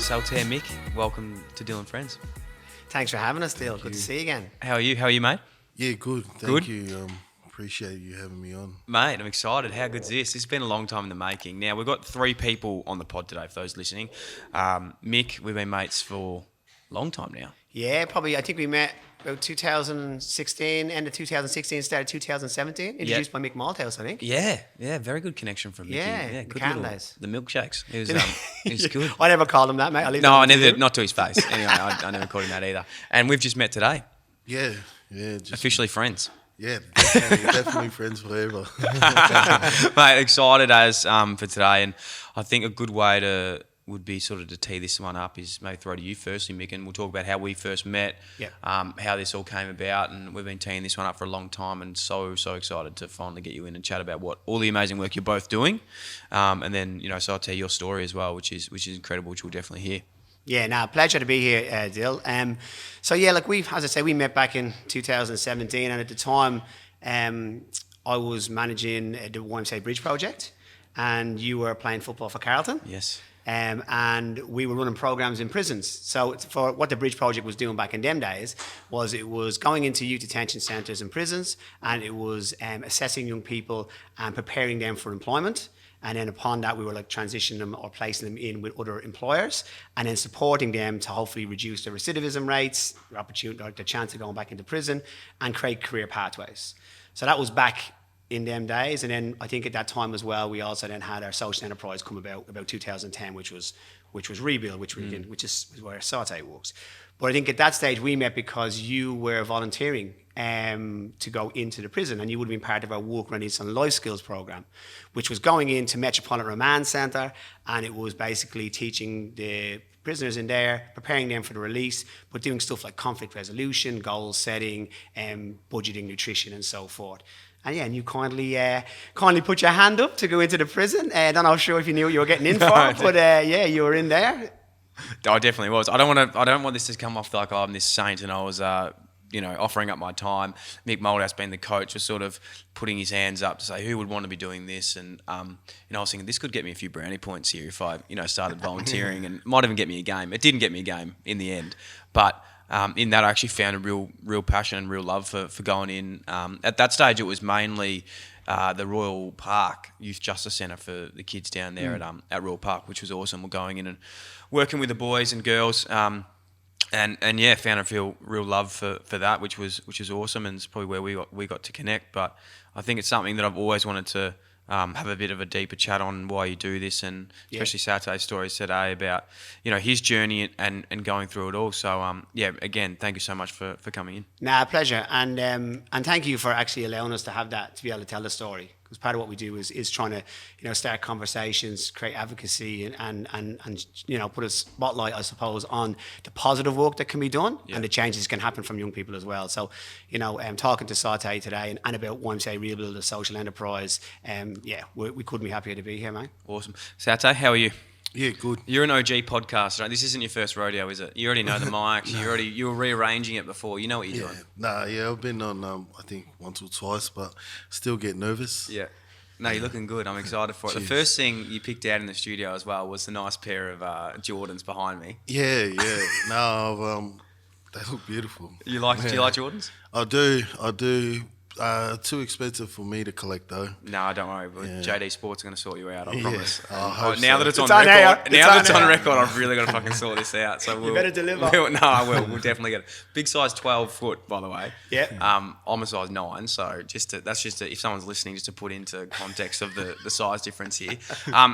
Sauté and Mick, welcome to Dyl and Friends. Thanks for having us, Dyl. Good to see you again. How are you, mate? Yeah, good. Thank you. Appreciate you having me on. Mate, I'm excited. How good's this? This has been a long time in the making. Now, we've got 3 people on the pod today, for those listening. Mick, we've been mates for a long time now. Yeah, probably. I think we met about 2016, end of 2016, started 2017. Introduced by Mick Malthouse, I think. Yeah, very good connection from Mickey. Yeah, good the little, days. the milkshakes. It was good. I never called him that, mate. I never, not to his face. Anyway, I never called him that either. And we've just met today. Yeah. Just officially friends. Yeah, definitely friends forever. Mate, excited as for today, and I think a good way would be sort of to tee this one up is maybe throw to you firstly, Mick, and we'll talk about how we first met, how this all came about, and we've been teeing this one up for a long time, and so excited to finally get you in and chat about all the amazing work you're both doing, and then so I'll tell your story as well, which is incredible, which we'll definitely hear. Yeah, pleasure to be here, Dyl. As I say, we met back in 2017, and at the time, I was managing the YMCA Bridge project, and you were playing football for Carlton. Yes. And we were running programs in prisons. So for what the Bridge Project was doing back in them days was it was going into youth detention centres and prisons, and it was assessing young people and preparing them for employment. And then upon that, we were transitioning them or placing them in with other employers, and then supporting them to hopefully reduce their recidivism rates, their opportunity, or the chance of going back into prison, and create career pathways. So that was back in them days. And then I think at that time as well, we also then had our social enterprise come about 2010, which was ReBuild, which is where Sauté works. But I think at that stage we met because you were volunteering to go into the prison, and you would have been part of our Work Readiness and Life Skills program, which was going into Metropolitan Remand Centre, and it was basically teaching the prisoners in there, preparing them for the release, but doing stuff like conflict resolution, goal setting, budgeting, nutrition, and so forth. And you kindly put your hand up to go into the prison. I'm not sure if you knew what you were getting in for, but you were in there. I definitely was. I don't want this to come off like I'm this saint and I was, offering up my time. Mick Malthouse, being the coach, was sort of putting his hands up to say who would want to be doing this, and I was thinking this could get me a few brownie points here if I started volunteering, and might even get me a game. It didn't get me a game in the end, but. In that, I actually found a real passion and real love for going in. At that stage, it was mainly the Royal Park Youth Justice Centre for the kids down there at Royal Park, which was awesome. We're going in and working with the boys and girls, and found a real love for that, which is awesome, and it's probably where we got to connect. But I think it's something that I've always wanted to have a bit of a deeper chat on why you do this, and especially Sauté's stories today about his journey and going through it all. So again, thank you so much for coming in. Nah, pleasure, and thank you for actually allowing us to have that, to be able to tell the story, because part of what we do is trying to start conversations, create advocacy, and put a spotlight, I suppose, on the positive work that can be done and the changes that can happen from young people as well. So talking to Sauté today and about YMCA ReBuild, a social enterprise, we couldn't be happier to be here, mate. Awesome. Sauté, how are you? Yeah, good. You're an OG podcaster, right? This isn't your first rodeo, is it? You already know the mics. No. You were rearranging it before. You know what you're doing. I've been on I think once or twice, but still get nervous. Yeah. No, you're looking good. I'm excited for it. Cheers. The first thing you picked out in the studio as well was the nice pair of Jordans behind me. Yeah. No, they look beautiful. Do you like Jordans? I do. Too expensive for me to collect though. No, don't worry. JD Sports are going to sort you out. I promise. Now that it's on record, I've really got to fucking sort this out. So you better deliver. I will. We'll definitely get it. Big size 12 foot, by the way. Yeah. I'm a size 9, so if someone's listening, just to put into context of the size difference here.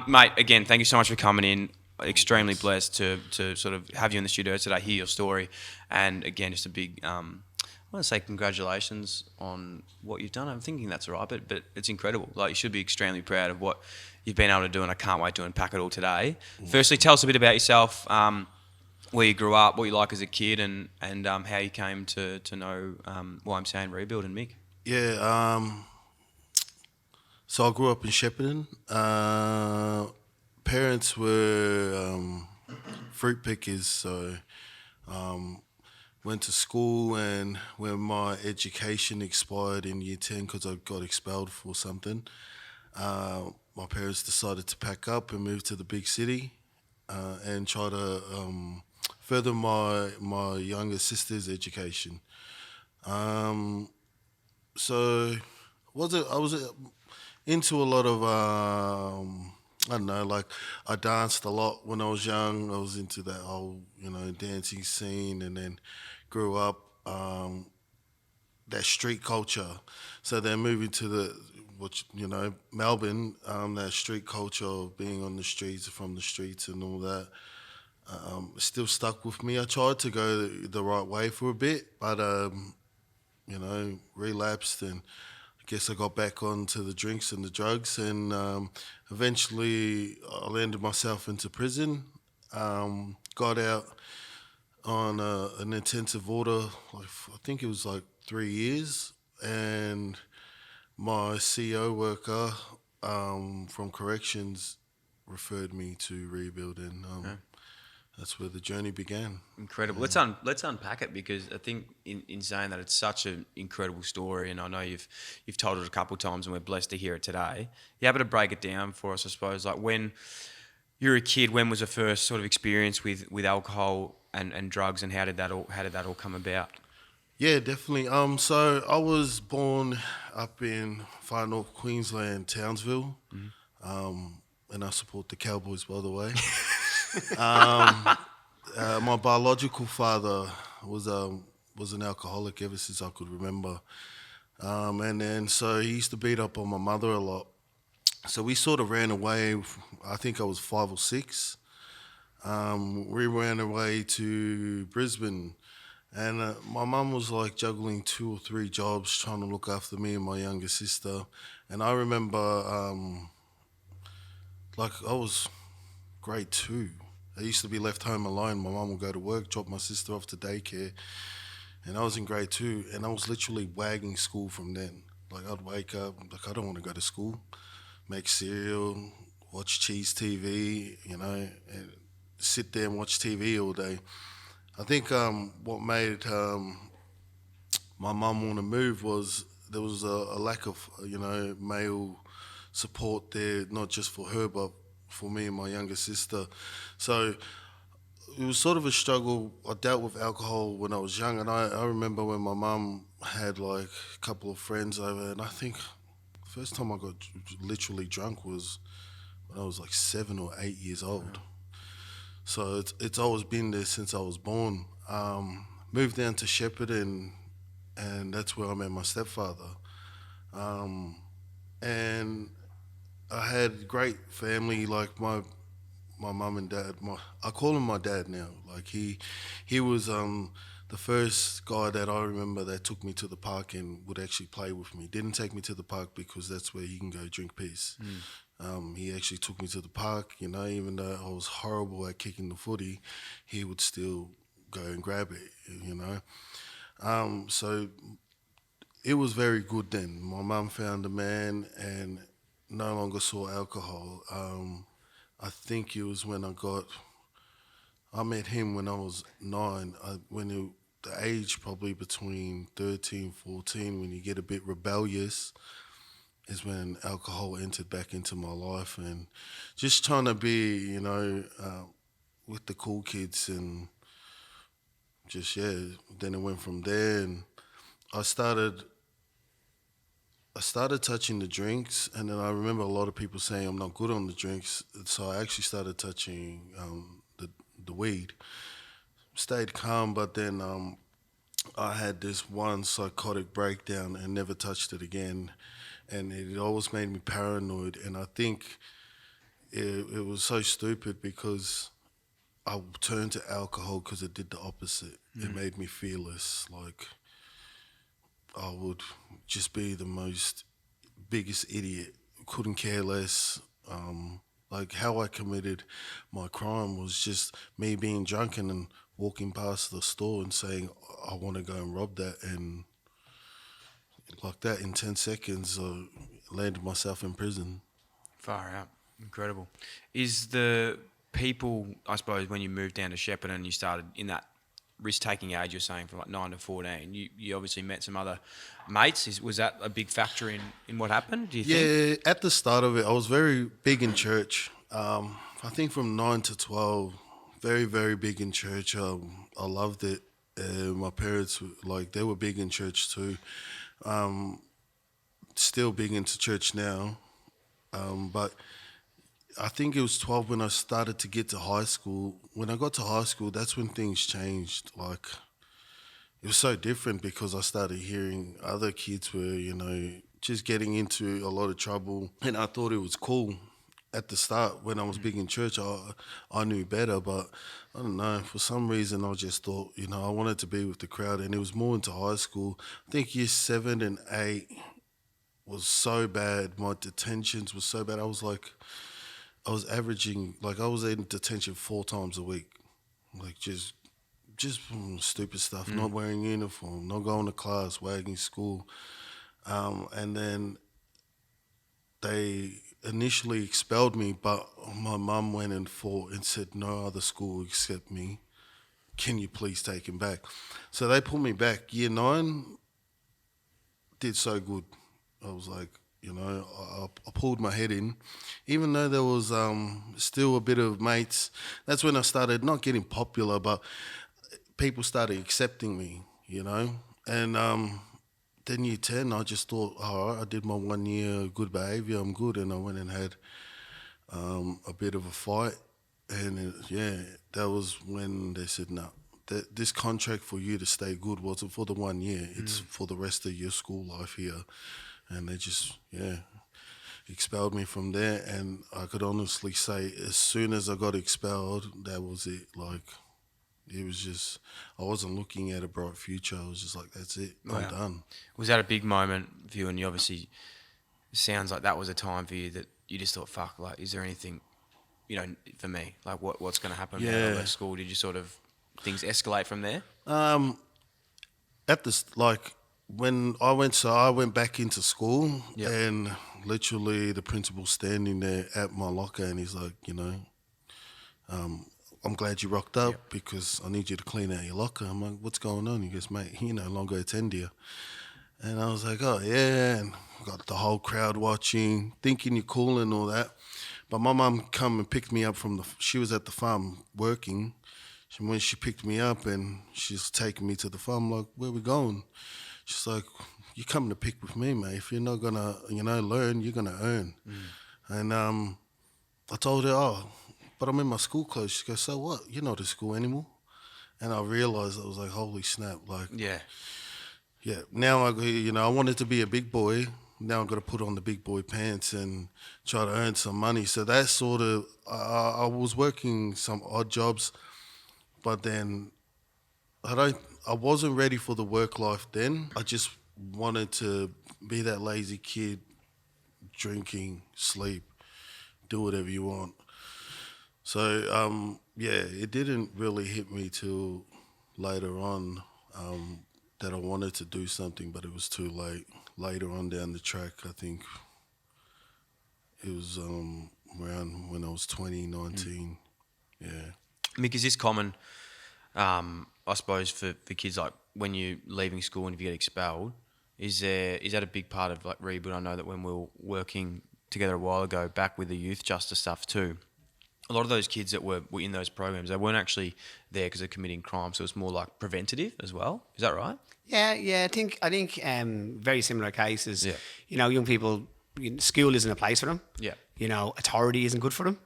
Mate, again, thank you so much for coming in. Extremely blessed to sort of have you in the studio today, hear your story, and again, just a big. I want to say congratulations on what you've done. I'm thinking that's all right, but it's incredible. Like, you should be extremely proud of what you've been able to do, and I can't wait to unpack it all today. Firstly, tell us a bit about yourself, where you grew up, what you like as a kid, and how you came to know YMCA and ReBuild and Mick. Yeah, so I grew up in Shepparton. Parents were fruit pickers, so went to school, and when my education expired in year 10 because I got expelled for something, my parents decided to pack up and move to the big city. and try to further my younger sister's education. So I was into a lot of I don't know, like I danced a lot when I was young. I was into that whole dancing scene, and then grew up that street culture. So then moving to Melbourne, that street culture of being on the streets, from the streets and all that, still stuck with me. I tried to go the right way for a bit, but relapsed, and I guess I got back onto the drinks and the drugs, and eventually I landed myself into prison. Got out on an intensive order, like I think it was like 3 years, and my CO worker from corrections referred me to ReBuild, and that's where the journey began. Incredible. Let's unpack it, because I think in saying that, it's such an incredible story, and I know you've told it a couple of times, and we're blessed to hear it today. You able to break it down for us, I suppose, like when you were a kid, when was the first sort of experience with alcohol and drugs, and how did that all come about? Yeah, definitely. So I was born up in far north Queensland, Townsville, and I support the Cowboys, by the way. My biological father was an alcoholic ever since I could remember, and then so he used to beat up on my mother a lot. So we sort of ran away. I think I was 5 or 6. We ran away to Brisbane, and my mum was like juggling 2 or 3 jobs, trying to look after me and my younger sister. And I remember, like I was grade 2. I used to be left home alone. My mum would go to work, drop my sister off to daycare, and I was in grade 2, and I was literally wagging school from then. Like I'd wake up, like I don't want to go to school, make cereal, watch Cheese TV, and sit there and watch TV all day. I think what made my mum want to move was there was a lack of male support there, not just for her but for me and my younger sister. So it was sort of a struggle. I dealt with alcohol when I was young, and I remember when my mum had like a couple of friends over, and I think the first time I got literally drunk was when I was like 7 or 8 years old. So it's always been there since I was born. Moved down to Shepparton, and that's where I met my stepfather. And I had great family, like my mum and dad. I call him my dad now. Like he was the first guy that I remember that took me to the park and would actually play with me. Didn't take me to the park because that's where you can go drink piss. He actually took me to the park, even though I was horrible at kicking the footy, he would still go and grab it, So it was very good then. My mum found a man and no longer saw alcohol. I think it was when I met him when I was 9, the age probably between 13, 14, when you get a bit rebellious, is when alcohol entered back into my life, and just trying to be, with the cool kids, and just, then it went from there, and I started touching the drinks, and then I remember a lot of people saying I'm not good on the drinks, so I actually started touching the weed. Stayed calm, but then I had this one psychotic breakdown and never touched it again, and it always made me paranoid, and I think it was so stupid because I turned to alcohol because it did the opposite. It made me fearless, like I would just be the biggest idiot, couldn't care less. Like how I committed my crime was just me being drunk and then walking past the store and saying, I want to go and rob that. And like that, in 10 seconds, I landed myself in prison. Far out. Incredible. Is the people, I suppose, when you moved down to Shepparton and you started in that risk-taking age, you're saying, from like 9 to 14, you obviously met some other mates. Was that a big factor in what happened, do you think? Yeah, at the start of it, I was very big in church. I think from 9 to 12, very, very big in church. I loved it. My parents, they were big in church too. Still big into church now. But I think it was 12 when I started to get to high school. When I got to high school, that's when things changed. It was so different because I started hearing other kids were, just getting into a lot of trouble. And I thought it was cool. At the start, when I was big in church, I knew better, but I don't know, for some reason I just thought, I wanted to be with the crowd, and it was more into high school. I think year 7 and 8 was so bad. My detentions were so bad. I was averaging, I was in detention 4 times a week. Just stupid stuff, not wearing uniform, not going to class, wagging school. And then they initially expelled me, but my mum went and fought and said, no other school except me. Can you please take him back? So they pulled me back. Year 9 did so good. I was like, I pulled my head in. Even though there was still a bit of mates, that's when I started not getting popular, but people started accepting me, And then year 10, I just thought, all right, I did my 1 year good behaviour, I'm good. And I went and had a bit of a fight. And that was when they said, no, this contract for you to stay good wasn't for the 1 year. It's for the rest of your school life here. And they just, expelled me from there. And I could honestly say, as soon as I got expelled, that was it. It was just, I wasn't looking at a bright future. I was just like, that's it, I'm done. Was that a big moment for you? And you obviously, sounds like that was a time for you that you just thought, fuck, is there anything, for me? What's going to happen when I left school? Did you sort of, things escalate from there? When I went back into school, and literally the principal standing there at my locker, and he's like, I'm glad you rocked up because I need you to clean out your locker. I'm like, what's going on? He goes, mate, you no longer attend here. And I was like, oh, yeah. And got the whole crowd watching, thinking you're cool and all that. But my mum come and picked me up she was at the farm working. When she picked me up and she's taking me to the farm, I'm like, where we going? She's like, you're coming to pick with me, mate. If you're not going to, learn, you're going to earn. And I told her, but I'm in my school clothes. She goes, so what? You're not at school anymore. And I realised, I was like, holy snap. Now I wanted to be a big boy. Now I've got to put on the big boy pants and try to earn some money. So that sort of, I was working some odd jobs, but then I wasn't ready for the work life then. I just wanted to be that lazy kid, drinking, sleep, do whatever you want. So, it didn't really hit me till later on that I wanted to do something, but it was too late. Later on down the track, I think it was around when I was 20, 19. Mick, is this common, I suppose, for kids, when you're leaving school and if you get expelled, is that a big part of ReBuild? I know that when we were working together a while ago back with the youth justice stuff too, a lot of those kids that were in those programs, they weren't actually there because they're committing crime, so it's more preventative as well. Is that right? Yeah. I think very similar cases. Yeah. Young people, school isn't a place for them. Yeah. Authority isn't good for them.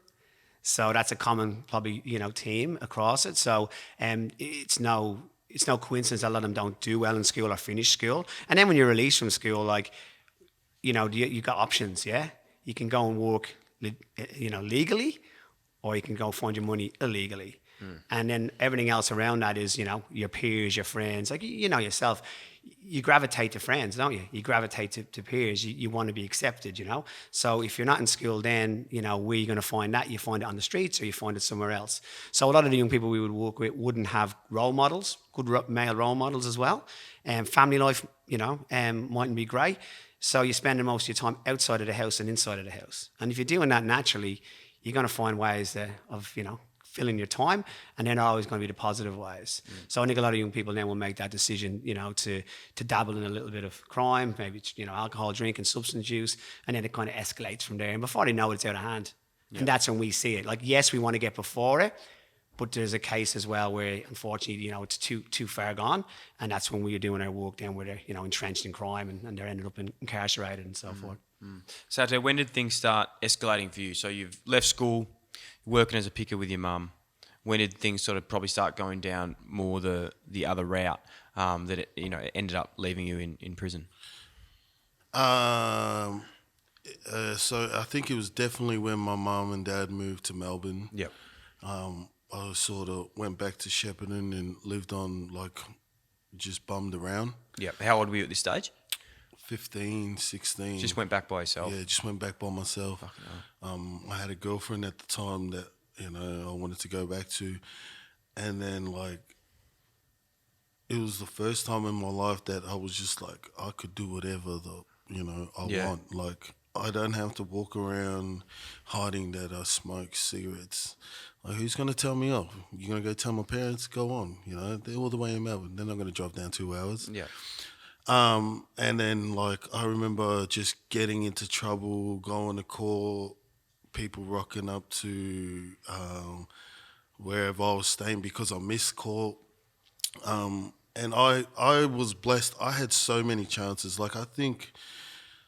So that's a common probably theme across it. So it's no coincidence that a lot of them don't do well in school or finish school. And then when you're released from school, you got options. Yeah, you can go and work, legally, or you can go find your money illegally. And then everything else around that is, your peers, your friends, yourself. You gravitate to friends, don't you? You gravitate to peers. You want to be accepted, So if you're not in school, then, where you're going to find that? You find it on the streets or you find it somewhere else. So a lot of the young people we would work with wouldn't have role models, good male role models as well. Family life, mightn't be great. So you're spending most of your time outside of the house and inside of the house. And if you're doing that naturally, you're going to find ways of filling your time, and then always going to be the positive ways. So I think a lot of young people now will make that decision, to dabble in a little bit of crime, maybe, alcohol, drink and substance use, and then it kind of escalates from there. And before they know it, it's out of hand. And that's when we see it. Like, yes, we want to get before it, but there's a case as well where, unfortunately, it's too far gone, and that's when we are doing our work then where they're, entrenched in crime and they're ended up incarcerated and so forth. Sauté, when did things start escalating for you? So you've left school, working as a picker with your mum. When did things sort of probably start going down more the other route that it, ended up leaving you in prison? So I think it was definitely when my mum and dad moved to Melbourne. Yep. I sort of went back to Shepparton and lived on, just bummed around. Yep. How old were you at this stage? 15, 16. Just went back by yourself? Yeah, just went back by myself. Fucking hell. I had a girlfriend at the time that, I wanted to go back to. And then, it was the first time in my life that I was just like, I could do whatever I want. I don't have to walk around hiding that I smoke cigarettes. Who's going to tell me off? You're going to go tell my parents? Go on. They're all the way in Melbourne. They're not going to drive down 2 hours. Yeah. And then, I remember just getting into trouble, going to court, people rocking up to wherever I was staying because I missed court. And I was blessed. I had so many chances.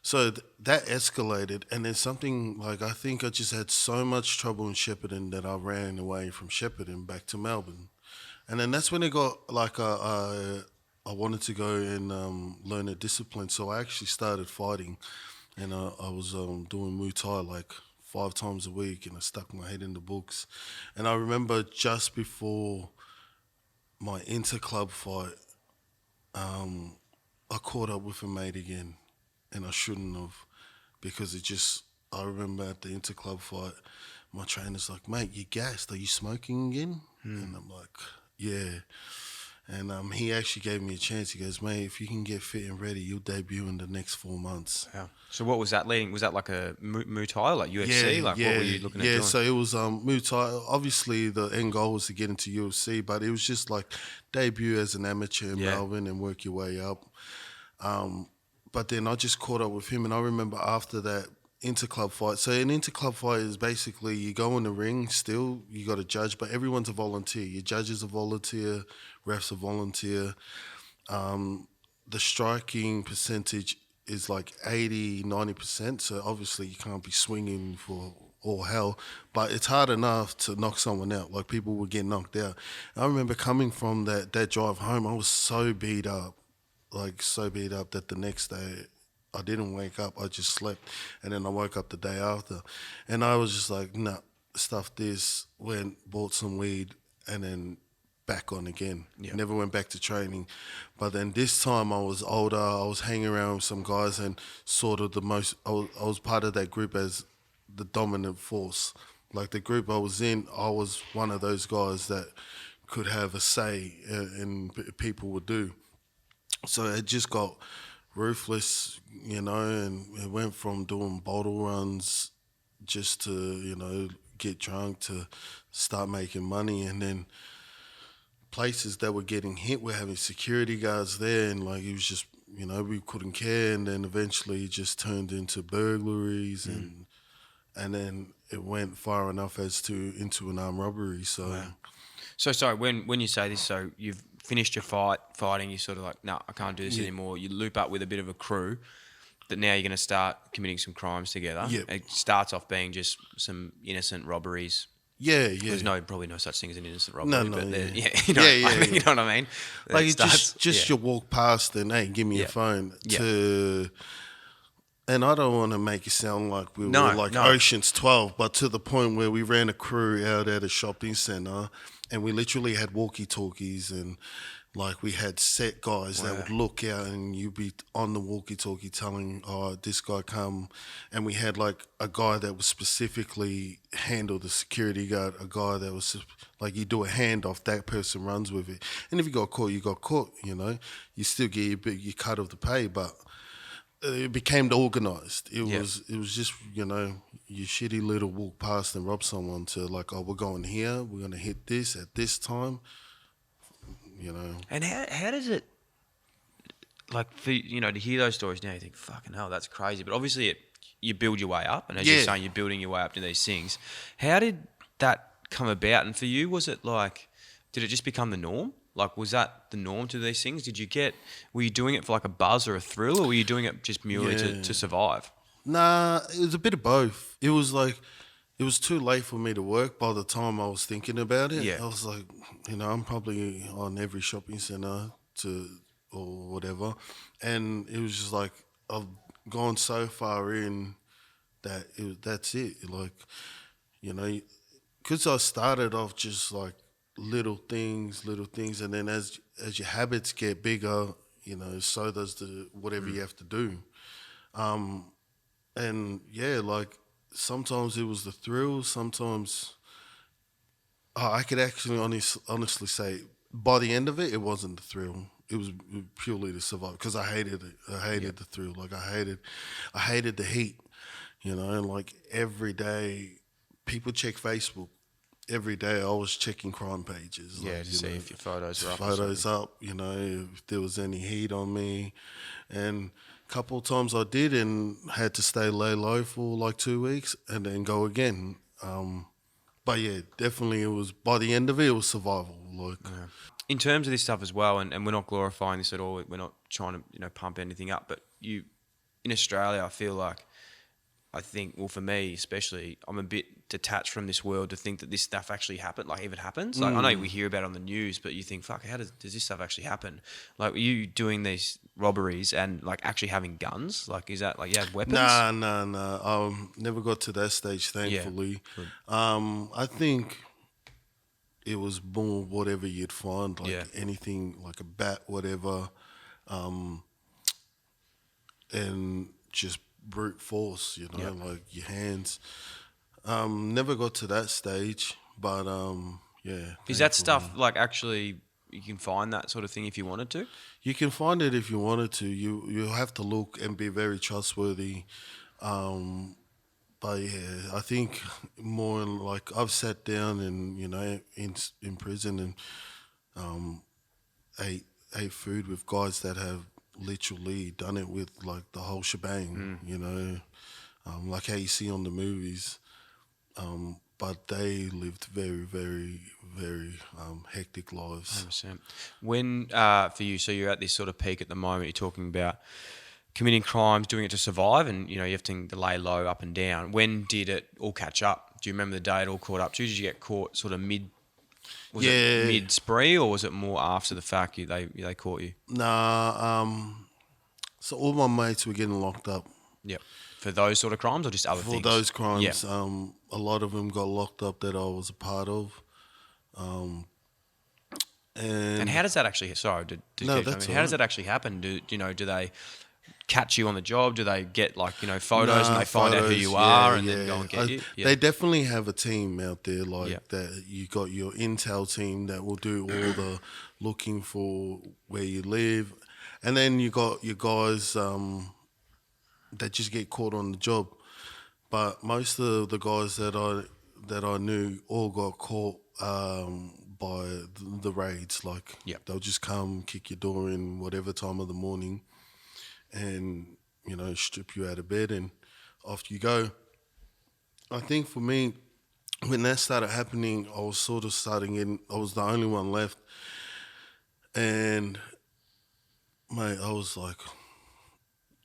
So that escalated, and then something I think I just had so much trouble in Shepparton that I ran away from Shepparton back to Melbourne, and then that's when it got I wanted to go and learn a discipline, so I actually started fighting, and I was doing Muay Thai 5 times a week, and I stuck my head in the books, and I remember just before my inter-club fight, I caught up with a mate again. And I shouldn't have, because I remember at the inter-club fight, my trainer's like, mate, you gassed, are you smoking again? And I'm like, yeah. And he actually gave me a chance. He goes, mate, if you can get fit and ready, you'll debut in the next 4 months. Wow. So what was that leading? Was that like a Muay Thai, like UFC? What were you looking at doing? Yeah, so it was Muay Thai. Obviously, the end goal was to get into UFC, but it was just debut as an amateur in Melbourne and work your way up. But then I just caught up with him, and I remember after that inter-club fight. So an inter-club fight is basically you go in the ring still, you got a judge, but everyone's a volunteer. Your judge is a volunteer, refs a volunteer. The striking percentage is 80, 90%, so obviously you can't be swinging for all hell, but it's hard enough to knock someone out. People would get knocked out. And I remember coming from that drive home, I was so beat up. So beat up that the next day I didn't wake up, I just slept, and then I woke up the day after, and I was just like, nah, stuff this, bought some weed, and then back on again. Never went back to training. But then this time I was older, I was hanging around with some guys, and sort of I was part of that group as the dominant force. The group I was in, I was one of those guys that could have a say and people would do. So it just got ruthless, and it went from doing bottle runs just to, get drunk to start making money. And then places that were getting hit were having security guards there, and it was just, we couldn't care. And then eventually it just turned into burglaries and then it went far enough as to into an armed robbery. So, wow. So sorry, when you say this, so you've finished your fighting, you're sort of like, no, I can't do this anymore. You loop up with a bit of a crew that now you're going to start committing some crimes together. Yep. It starts off being just some innocent robberies. Yeah. There's probably no such thing as an innocent robbery. No, you know what I mean? You walk past and, hey, give me your phone and I don't want to make it sound like we were Ocean's 12, but to the point where we ran a crew out at a shopping centre and we literally had walkie-talkies and we had set guys that would look out and you'd be on the walkie-talkie telling, this guy come. And we had a guy that was specifically handled the security guard, a guy that was you do a handoff, that person runs with it. And if you got caught, you got caught, You still get your cut of the pay, but it became organised. It was just, your shitty little walk past and rob someone to we're going here, we're going to hit this at this time. And how does it, for, to hear those stories now, you think, fucking hell, that's crazy. But obviously you build your way up, and as Yeah. you're saying, you're building your way up to these things. How did that come about? And for you, was it like, did it just become the norm? Like, was that the norm to these things? Were you doing it for like a buzz or a thrill, or were you doing it just merely to survive? Nah, it was a bit of both. It was like, it was too late for me to work by the time I was thinking about it. Yeah. I was like, I'm probably on every shopping centre or whatever. And it was just like, I've gone so far in that that's it. Like, because I started off just like little things, and then as your habits get bigger, so does the whatever you have to do. And yeah, like sometimes it was the thrill. Sometimes I could actually honestly say by the end of it, it wasn't the thrill. It was purely the survival because I hated it. I hated the thrill. Like I hated the heat. And like every day, people check Facebook. Every day I was checking crime pages. Yeah, like, to see if your photos are up. Photos up, if there was any heat on me. And a couple of times I did and had to lay low for like 2 weeks and then go again. But yeah, definitely it was, by the end of it, it was survival. Like, In terms of this stuff as well, and we're not glorifying this at all, we're not trying to pump anything up, but in Australia, I think, well, for me especially, I'm a bit detached from this world to think that this stuff actually happened, like if it happens. Like I know we hear about it on the news, but you think, fuck, how does this stuff actually happen? Like, are you doing these robberies and like actually having guns? Like, is that like you have weapons? Nah. Never got to that stage, thankfully. Yeah. I think it was more whatever you'd find, like Yeah. anything, like a bat, whatever, and just brute force, like your hands. Never got to that stage, but yeah. Is that thankfully. stuff like actually you can find that sort of thing if you wanted to? You can find it if you wanted to. You have to look and be very trustworthy. But yeah, I think more like I've sat down and in prison and ate food with guys that have literally done it with like the whole shebang. Like how you see on the movies. But they lived very, very, very hectic lives. 100%. When, for you, so you're at this sort of peak at the moment, you're talking about committing crimes, doing it to survive, and you have to lay low up and down. When did it all catch up? Do you remember the day it all caught up to you? Did you get caught sort of it mid spree, or was it more after the fact they caught you? Nah, so all my mates were getting locked up. Yep. For those sort of crimes or just other things? For those crimes, Yep. A lot of them got locked up that I was a part of. And how does that actually? Sorry, how does that actually happen? Do they catch you on the job? Do they get photos and they find out who you are and then go and get you? Yeah. They definitely have a team out there that. You got your intel team that will do all the looking for where you live, and then you got your guys that just get caught on the job. But most of the guys that I knew all got caught by the raids. Like they'll just come, kick your door in whatever time of the morning, and strip you out of bed and off you go. I think for me, when that started happening, I was sort of I was the only one left, and mate, I was like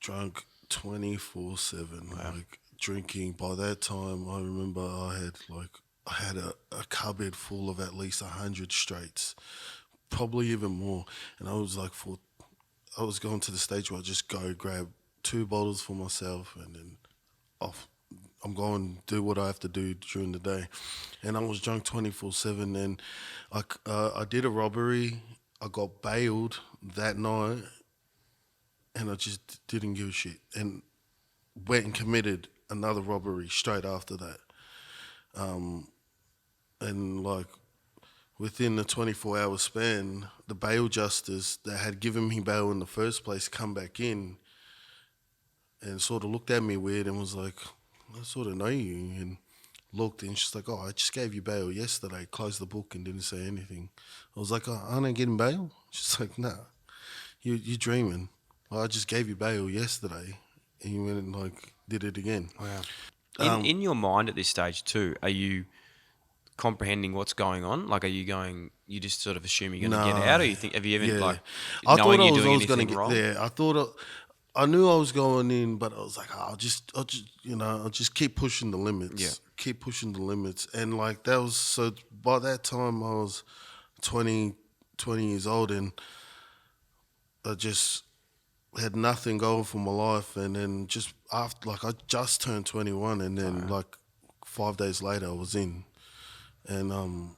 drunk 24/7, like drinking. By that time, I remember I had a cupboard full of at least 100 straights, probably even more. And I was I was going to the stage where I just go grab 2 bottles for myself and then off. I'm going to do what I have to do during the day. And I was drunk 24/7. And I did a robbery. I got bailed that night. And I just didn't give a shit. And went and committed another robbery straight after that. And within the 24-hour span, the bail justice that had given me bail in the first place come back in and sort of looked at me weird and was like, I sort of know you. And looked and she's like, oh, I just gave you bail yesterday, closed the book and didn't say anything. I was like, oh, aren't I getting bail? She's like, nah, you're dreaming. Well, I just gave you bail yesterday and you went and like did it again. Wow. In your mind at this stage too, are you comprehending what's going on? Like, are you going? You just sort of assume you're going to get out, or you think? Have you even like I knowing thought you're doing I was going to anything get wrong? there. I knew I was going in, but I was like, I'll just I'll just keep pushing the limits. Yeah. Keep pushing the limits. And like that was, so by that time I was 20 years old, and I just had nothing going for my life. And then just after, like, I just turned 21, and then like 5 days later I was in. And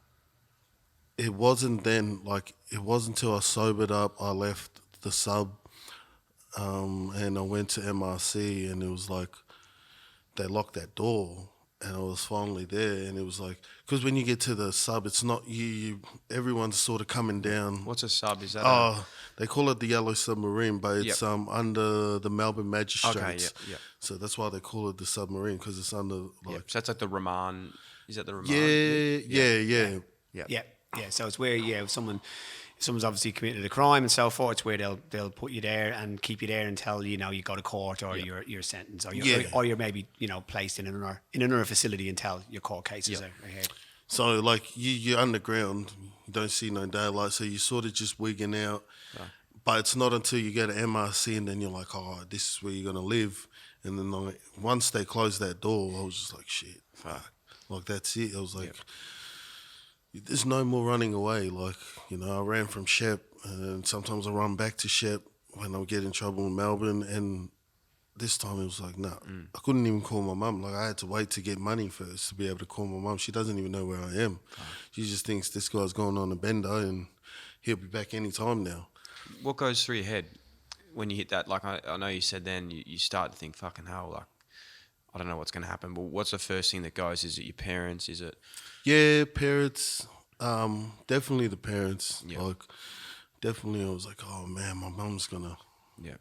it wasn't until I sobered up, I left the sub, and I went to MRC, and it was like they locked that door, and I was finally there. And it was like, because when you get to the sub, it's not you everyone's sort of coming down. What's a sub? Is that? They call it the Yellow Submarine, but it's under the Melbourne Magistrates. Okay, yeah. So that's why they call it the submarine, because it's under like. So that's like the remand. Is that the remand? Yeah. Yeah. So it's where if someone's obviously committed a crime and so forth, it's where they'll put you there and keep you there until you go to court, or you're sentenced, or you're maybe placed in another facility until your court cases are heard. So like you're underground, you don't see no daylight, so you're sort of just wigging out. Right. But it's not until you go to MRC and then you're like, oh, this is where you're gonna live. And then like, once they closed that door, I was just like, shit, fuck, like that's it. I was like. There's no more running away. Like, I ran from Shep, and sometimes I run back to Shep when I would get in trouble in Melbourne. And this time it was like, no, I couldn't even call my mum. Like, I had to wait to get money first to be able to call my mum. She doesn't even know where I am. She just thinks this guy's going on a bender and he'll be back any time now. What goes through your head when you hit that? Like, I know you said then you start to think, fucking hell, like, I don't know what's going to happen. But what's the first thing that goes? Is it your parents? Is it... Yeah, parents. Definitely the parents. Yeah. Like, definitely I was like, oh man, my mum's gonna. Yeah.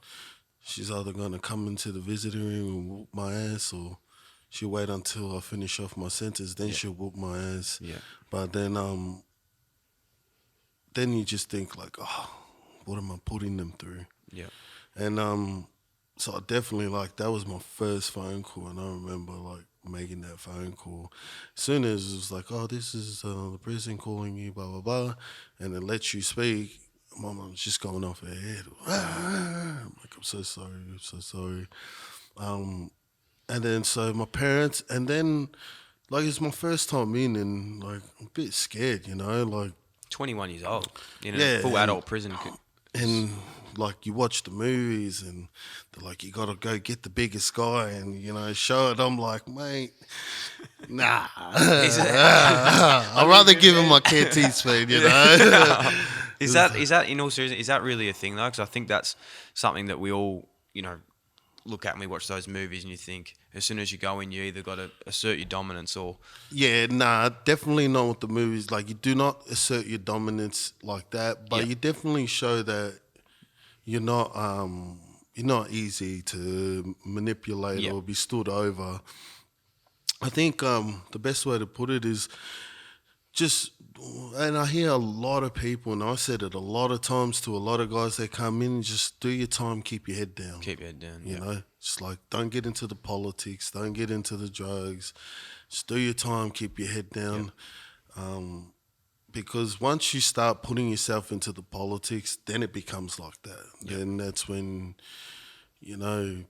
She's either gonna come into the visiting room and whoop my ass, or she'll wait until I finish off my sentence, then she'll whoop my ass. Yeah. But then you just think like, oh, what am I putting them through? Yeah. And so I definitely, like, that was my first phone call, and I remember like making that phone call. As soon as it was like, oh, this is the prison calling you, blah, blah, blah, and it lets you speak, my mum's just going off her head. I'm like, I'm so sorry. And then so my parents, and then like it's my first time in, and like I'm a bit scared, like 21 years old in a full adult prison. And like you watch the movies and they're like, you got to go get the biggest guy and, show it. I'm like, mate, nah. I'd rather give him my Canteen spoon, Is that in all seriousness, is that really a thing though? Because I think that's something that we all, look at when we watch those movies, and you think as soon as you go in, you either got to assert your dominance or... Yeah, nah, definitely not with the movies. Like, you do not assert your dominance like that, but you definitely show that you're not easy to manipulate or be stood over. I think the best way to put it is just, and I hear a lot of people, and I said it a lot of times to a lot of guys that come in, just do your time, keep your head down. Keep your head down, You know, just like, don't get into the politics, don't get into the drugs. Just do your time, keep your head down. Because once you start putting yourself into the politics, then it becomes like that. Then that's when,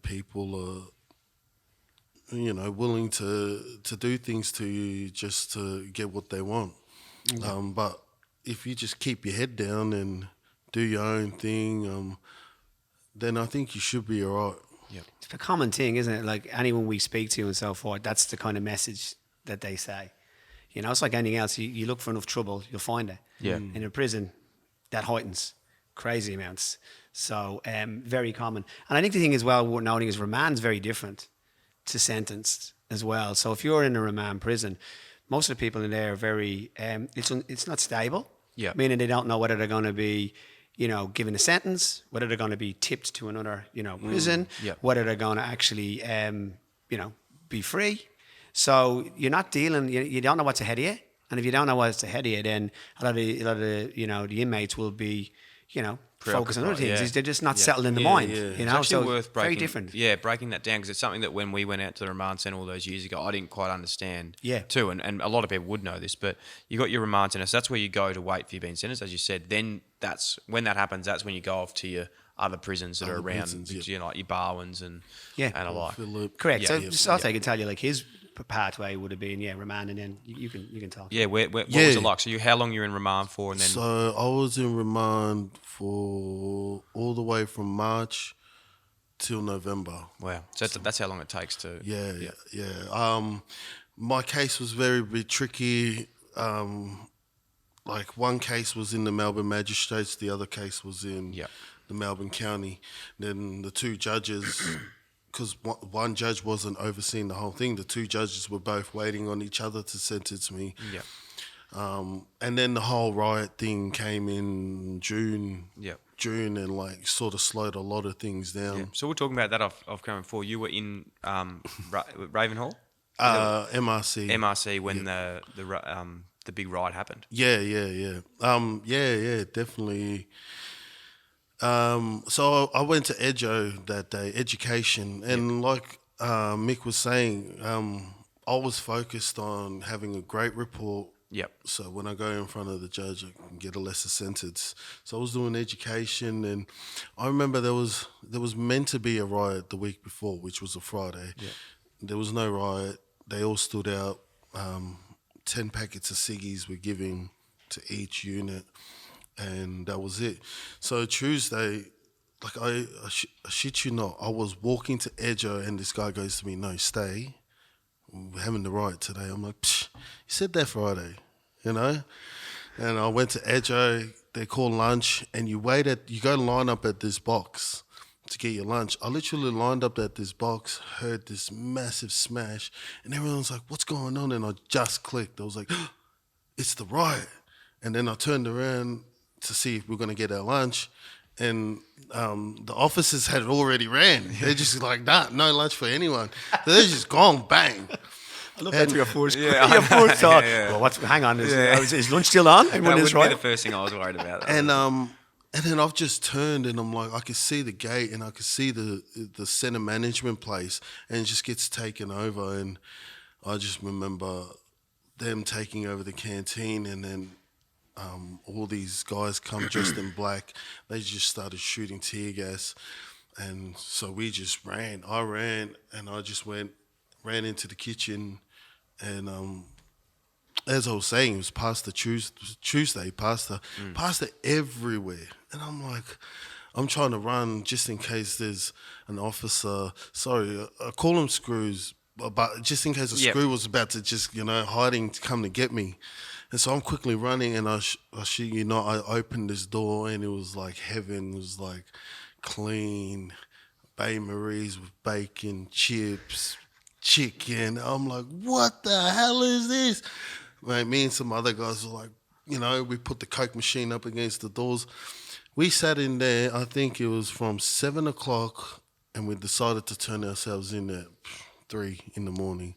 people are, willing to do things to you just to get what they want. But if you just keep your head down and do your own thing, then I think you should be all right. Yeah. It's a common thing, isn't it? Like anyone we speak to and so forth, that's the kind of message that they say. It's like anything else. You look for enough trouble, you'll find it. Yeah. In a prison, that heightens crazy amounts. So very common. And I think the thing as well worth noting is remand's very different to sentenced as well. So if you're in a remand prison, most of the people in there are very, it's not stable. Yeah. Meaning they don't know whether they're going to be, given a sentence, whether they're going to be tipped to another, prison, whether they're going to actually, be free. So you're not dealing, you don't know what's ahead of you. And if you don't know what's ahead of you, then a lot of the inmates will be, focus on other things. Yeah. They're just not settled in the mind. yeah. You It's know, actually so worth breaking, very different. Yeah, breaking that down, because it's something that when we went out to the remand centre all those years ago, I didn't quite understand. Yeah. Too, and a lot of people would know this, but you got your remand centre, so that's where you go to wait for you being sentenced, as you said. Then that's when that happens. That's when you go off to your other prisons that are around, prisons, like your Barwins and Yeah. alike. Philip. Correct. Yeah, So Sauté can tell you, like, his pathway would have been, remand, and then you can talk. Yeah, what was it like? So how long you were in remand for, and then So I was in remand for all the way from March till November. wow, so that's how long it takes to. Yeah. My case was very bit tricky. Like one case was in the Melbourne Magistrates, the other case was in the Melbourne County. Then the two judges, because one judge wasn't overseeing the whole thing, the two judges were both waiting on each other to sentence me. Yeah. And then the whole riot thing came in June. Yeah. June, and like sort of slowed a lot of things down. Yeah. So we're talking about that off camera before. You were in Ravenhall, MRC. when the big riot happened. Yeah. Definitely. So I went to Ejo that day, education, and like Mick was saying, I was focused on having a great report. Yep. So when I go in front of the judge, I can get a lesser sentence. So I was doing education, and I remember there was meant to be a riot the week before, which was a Friday. Yeah. There was no riot. They all stood out. 10 packets of ciggies were given to each unit, and that was it. So Tuesday, like I shit you not, I was walking to Ejo, and this guy goes to me, "No, stay. We're having the riot today." I'm like, "Psh, you said that Friday, you know?" And I went to Ejo, they call lunch, and you go line up at this box to get your lunch. I literally lined up at this box, heard this massive smash, and everyone's like, "What's going on?" And I just clicked. I was like, "It's the riot." And then I turned around to see if we're going to get our lunch, and the officers had already ran. They're just like, "Nah, no lunch for anyone." They're just gone, bang. I love that your first Yeah. your first thought. Yeah. Well, hang on, is lunch still on? That would be the first thing I was worried about. And then I've just turned, and I'm like, I could see the gate, and I could see the center management place, and it just gets taken over. And I just remember them taking over the canteen, and then all these guys come dressed in black. They just started shooting tear gas, and so we just ran. I ran, and I just ran into the kitchen, and as I was saying, it was pasta Tuesday, pasta everywhere. And I'm like, I'm trying to run just in case there's an officer. Sorry, I call them screws, but just in case a screw was about to just, hiding to come to get me. And so I'm quickly running, and I opened this door, and it was like heaven. It was like clean Bay Marie's with bacon, chips, chicken. I'm like, what the hell is this? Mate, me and some other guys were like, we put the Coke machine up against the doors. We sat in there, I think it was from 7 o'clock, and we decided to turn ourselves in at 3 in the morning.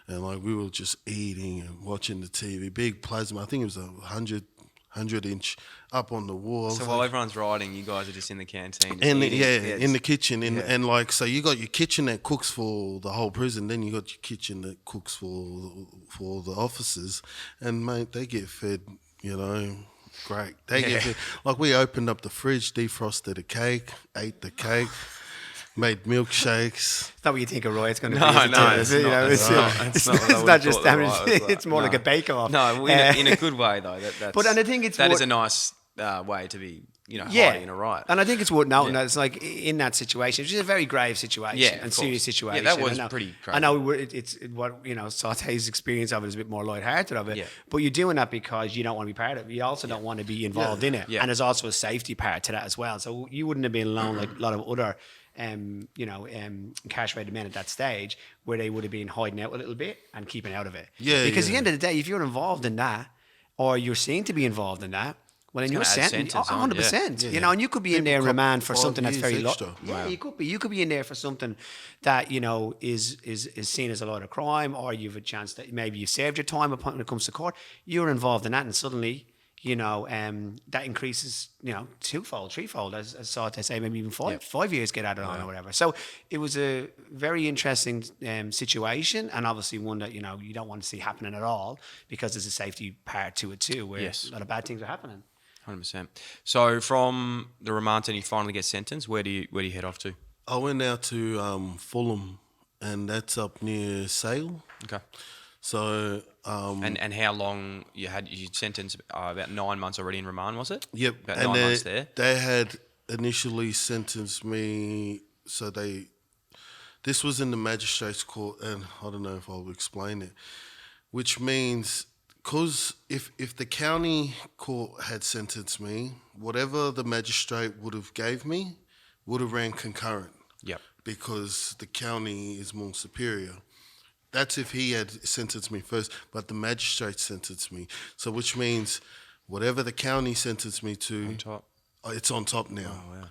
And we were just eating and watching the TV, big plasma. I think it was 100-inch up on the wall. So while everyone's riding, you guys are just in the canteen. In the kitchen. And so you got your kitchen that cooks for the whole prison, then you got your kitchen that cooks for the officers. And, mate, they get fed, great. They get fed. We opened up the fridge, defrosted a cake, ate the cake. Made milkshakes. It's not what you think a riot's going to be. It's not just damage. It's more like a bake-off. No, in a good way though. But and I think that is a nice way to be, hiding in a riot. And I think it's worth noting that it's in that situation, which is a very grave situation and serious situation. Yeah, that was pretty crazy. I know it's what Sauté's experience of it is a bit more lighthearted of it. Yeah. But you're doing that because you don't want to be part of it. You also don't want to be involved in it. Yeah. And there's also a safety part to that as well. So you wouldn't have been alone like a lot of other incarcerated men at that stage, where they would have been hiding out a little bit and keeping out of it. Yeah. Because at the end of the day, if you're involved in that, or you're seen to be involved in that, well, then you're sentenced 100%. And you could be in there in remand for something that's very low. Yeah, you could be. You could be in there for something that is seen as a lot of crime, or you've a chance that maybe you've served your time when it comes to court. You're involved in that, and suddenly that increases, twofold, threefold, as Sauté say, maybe even five, Yep. 5 years get added on or whatever. So it was a very interesting situation, and obviously one that, you don't want to see happening at all, because there's a safety part to it too, where Yes. a lot of bad things are happening. 100%. So from the remand and you finally get sentenced, where do you head off to? I went out to Fulham, and that's up near Sale. Okay. So And how long you sentenced? About 9 months already in remand, was it? yep, About and 9 months there. they had initially sentenced me. So this was in the magistrates' court, and I don't know if I'll explain it, which means, because if the county court had sentenced me, whatever the magistrate would have gave me would have ran concurrent. Yep. Because the county is more superior. That's if he had sentenced me first, but the magistrate sentenced me. So which means whatever the county sentenced me to, On top. it's on top now. Oh, wow.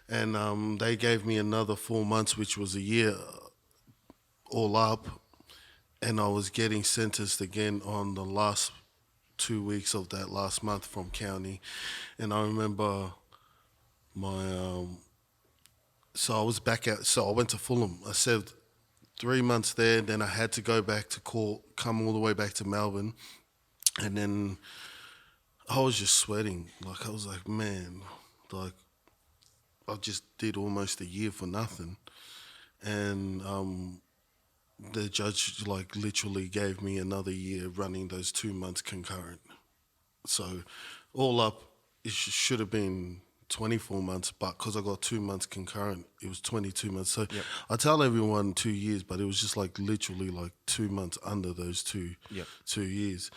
And they gave me another 4 months, which was a year all up, and I was getting sentenced again on the last 2 weeks of that last month from county. And I remember so I was back out, so I went to Fulham. I served 3 months there, then I had to go back to court, come all the way back to Melbourne, and then I was just sweating. Like, I was like, man, like, I just did almost a year for nothing. And the judge, like, literally gave me another year running those 2 months concurrent. So all up, it should have been 24 months, but because I got 2 months concurrent, it was 22 months. So I tell everyone 2 years, but it was just like literally like 2 months under those 2 years.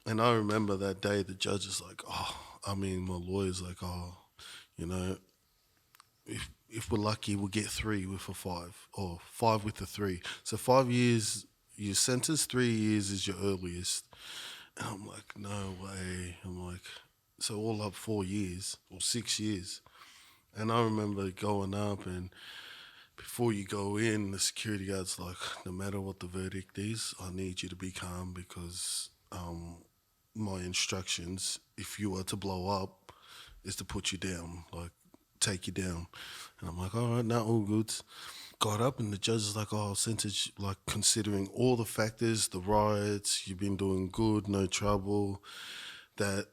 And I remember that day, the judge is like, my lawyer's like, if we're lucky, we'll get 3 with a 5, or 5 with a 3. So 5 years, your sentence, 3 years is your earliest. And I'm like, no way. I'm like, so all up 4 years or 6 years. And I remember going up, and before you go in, the security guard's like, no matter what the verdict is, I need you to be calm, because my instructions, if you were to blow up, is to put you down, like take you down. And I'm like, all right, now all good. Got up, and the judge is like, sentence, like, considering all the factors, the riots, you've been doing good, no trouble, that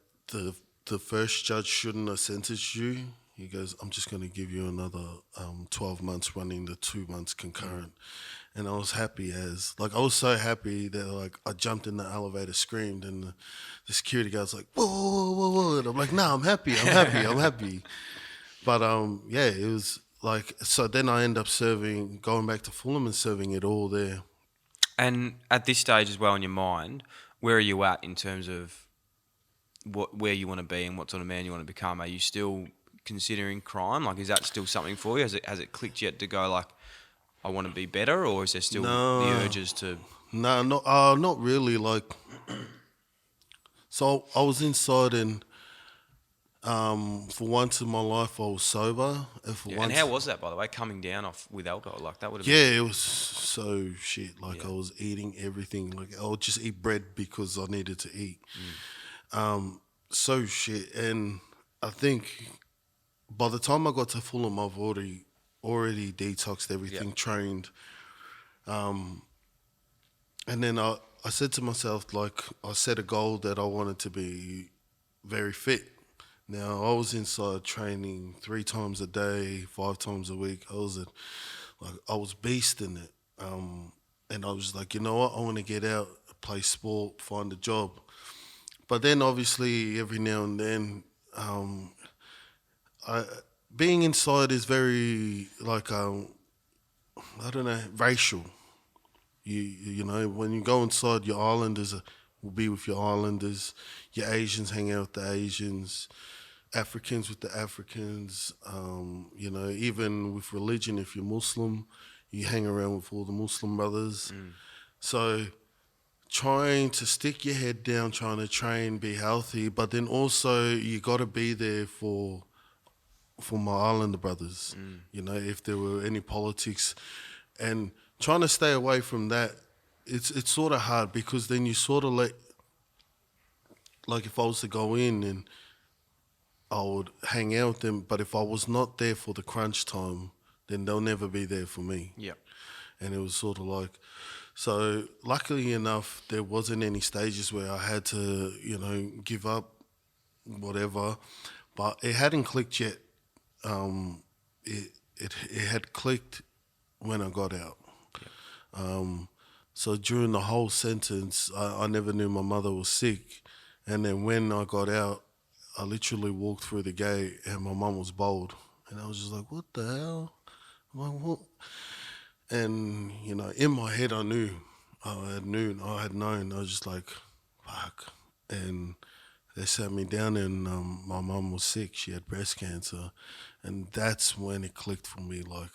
the first judge shouldn't have sentenced you. He goes, I'm just going to give you another 12 months running the 2 months concurrent. And I was happy I was so happy that, like, I jumped in the elevator, screamed, and the security guard's like, whoa, whoa, whoa, whoa. And I'm like, no, I'm happy. But, it was like, so then I end up going back to Fulham and serving it all there. And at this stage as well in your mind, where are you at in terms of where you want to be and what sort of man you want to become? Are you still considering crime? Like, is that still something for you? Has it clicked yet to go, like, I want to be better, or is there still the urges to? No, not really. Like, so I was inside, and for once in my life I was sober. And how was that, by the way, coming down off with alcohol? Like, that would have it was so shit. Like, I was eating everything. Like, I would just eat bread because I needed to eat. So shit. And I think by the time I got to Fulham, I've already detoxed everything, trained. And then I said to myself, like, I set a goal that I wanted to be very fit. Now, I was inside training 3 times a day, 5 times a week. I was beasting it. And I was like, you know what? I want to get out, play sport, find a job. But then, obviously, every now and then, being inside is very, like, I don't know, racial. You know, when you go inside, your Islanders will be with your Islanders, your Asians hang out with the Asians, Africans with the Africans, even with religion, if you're Muslim, you hang around with all the Muslim brothers. So trying to stick your head down, trying to train, be healthy, but then also you got to be there for my Islander brothers, if there were any politics, and trying to stay away from that. It's sort of hard, because then you sort of like if I was to go in and I would hang out with them, but if I was not there for the crunch time, then they'll never be there for me. Yep. And it was sort of like, so luckily enough, there wasn't any stages where I had to, give up, whatever, but it hadn't clicked yet. It had clicked when I got out. So during the whole sentence, I never knew my mother was sick. And then when I got out, I literally walked through the gate and my mum was bowled. And I was just like, what the hell? I'm like, what? And, in my head I knew. I had known. I was just like, fuck. And they sat me down and my mum was sick. She had breast cancer. And that's when it clicked for me. Like,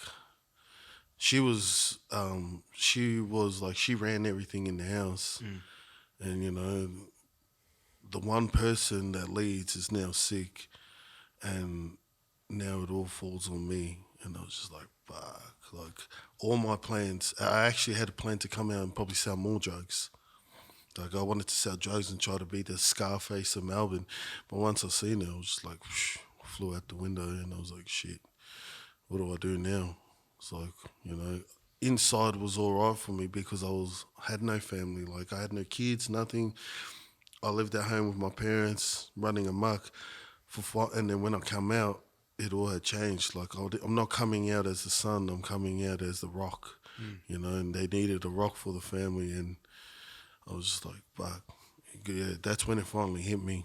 she ran everything in the house. And, the one person that leads is now sick. And now it all falls on me. And I was just like, fuck. Like, all my plans, I actually had a plan to come out and probably sell more drugs. Like, I wanted to sell drugs and try to be the Scarface of Melbourne. But once I seen it, I was just like, whoosh, flew out the window. And I was like, shit, what do I do now? It's like, inside was all right for me because I had no family. Like, I had no kids, nothing. I lived at home with my parents, running amok. And then when I come out, it all had changed. Like, I'm not coming out as the son, I'm coming out as the rock, and they needed a rock for the family. And I was just like, fuck. Yeah, that's when it finally hit me.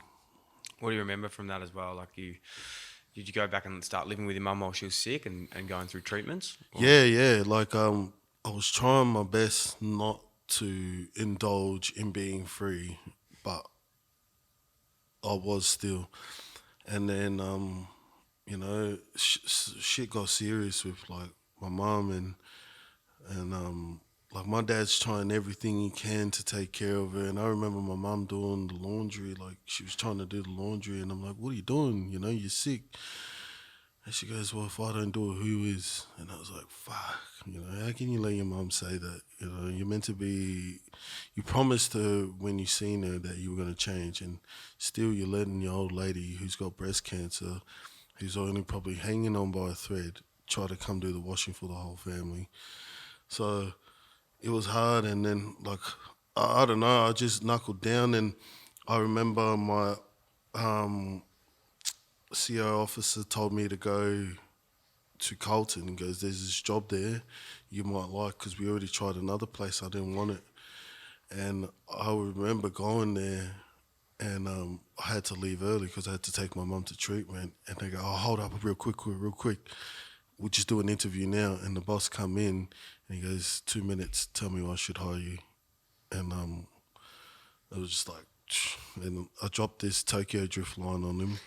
What do you remember from that as well? Like, did you go back and start living with your mum while she was sick and going through treatments? Or? Yeah. Like, I was trying my best not to indulge in being free, but I was still. And then, shit got serious with, like, my mum and like, my dad's trying everything he can to take care of her. And I remember my mum doing the laundry. Like, she was trying to do the laundry. And I'm like, what are you doing? You're sick. And she goes, well, if I don't do it, who is? And I was like, fuck. How can you let your mum say that? You're meant to be... You promised her when you seen her that you were going to change. And still you're letting your old lady who's got breast cancer, who's only probably hanging on by a thread, try to come do the washing for the whole family. So it was hard. And then, like, I don't know, I just knuckled down. And I remember my CO officer told me to go to Carlton and goes, there's this job there you might like, because we already tried another place. I didn't want it. And I remember going there and I had to leave early because I had to take my mum to treatment. And they go, oh, hold up real quick. We'll just do an interview now. And the boss come in and he goes, 2 minutes, tell me why I should hire you. And it was just like, and I dropped this Tokyo Drift line on him.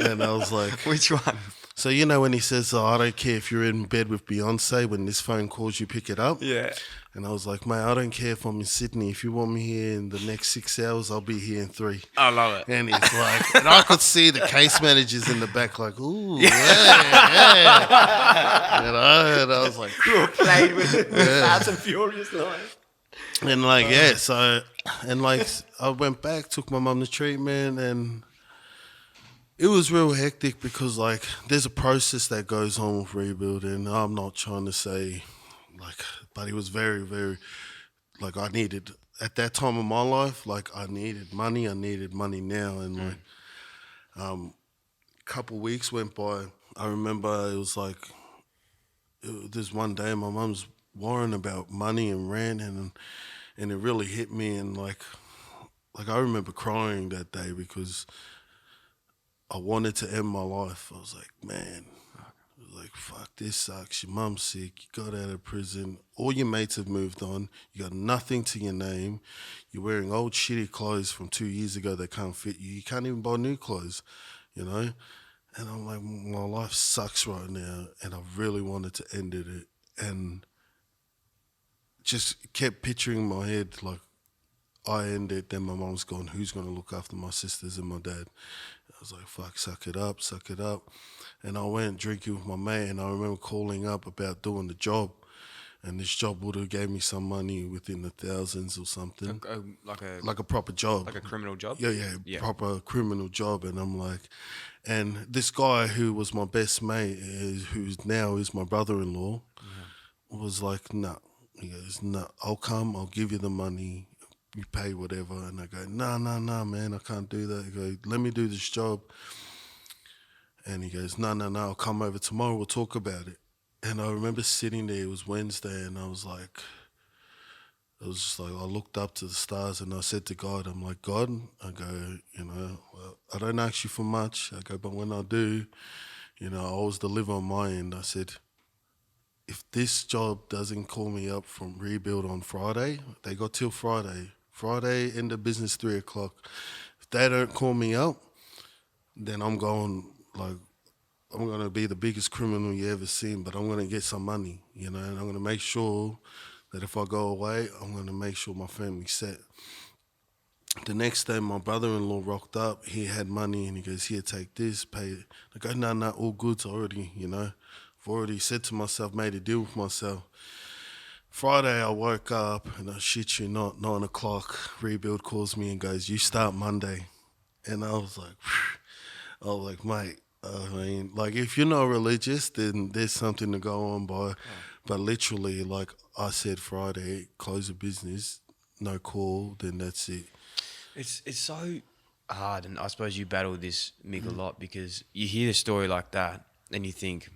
And I was like... Which one? So when he says, I don't care if you're in bed with Beyonce, when this phone calls you pick it up? Yeah. And I was like, mate, I don't care if I'm in Sydney. If you want me here in the next 6 hours, I'll be here in 3. I love it. And he's like... And I could see the case managers in the back like, ooh, yeah. And I was like... You were playing with it. Fast and Furious line. And like, so... And like, I went back, took my mum to treatment, and... It was real hectic because, like, there's a process that goes on with rebuild, and I'm not trying to say, like, but it was very, very, like, I needed, at that time of my life, like, I needed money now, and, like, a couple of weeks went by. I remember it was like, this one day my mum's worrying about money and rent, and it really hit me, and, like, I remember crying that day because... I wanted to end my life. I was like, man, fuck, this sucks. Your mum's sick. You got out of prison. All your mates have moved on. You got nothing to your name. You're wearing old shitty clothes from 2 years ago that can't fit you. You can't even buy new clothes, And I'm like, my life sucks right now. And I really wanted to end it. And just kept picturing in my head, like, I end it, then my mum's gone. Who's going to look after my sisters and my dad? I was like, fuck, suck it up. And I went drinking with my mate, and I remember calling up about doing the job. and this job would have gave me some money within the thousands or something, Like a proper job, a criminal job. yeah, proper criminal job. And I'm like, and this guy who was my best mate, who's now is my brother-in-law, was like, nah. He goes, nah, I'll come, I'll give you the money, you pay whatever. And I go, nah, man, I can't do that. He goes, let me do this job. And he goes, no, I'll come over tomorrow, we'll talk about it. And I remember sitting there, it was Wednesday, and I was just like, I looked up to the stars and I said to God, I'm like, God, I go, well, I don't ask you for much. I go, but when I do, I always deliver on my end. I said, if this job doesn't call me up from Rebuild on Friday, they got till Friday, end of business 3 o'clock. If they don't call me up, then I'm going to be the biggest criminal you ever seen, but I'm going to get some money, and I'm going to make sure that if I go away, I'm going to make sure my family's set. The next day, my brother-in-law rocked up. He had money, and he goes, here, take this, pay it. I go, no, all good's already, I've already said to myself, made a deal with myself. Friday, I woke up, and I shit you not, 9 o'clock, Rebuild calls me and goes, you start Monday. And I was like, mate, I mean, like, if you're not religious, then there's something to go on by. But literally, like I said, Friday, close the business, no call, then that's it. It's so hard, and I suppose you battle this, Mick, a lot, because you hear a story like that and you think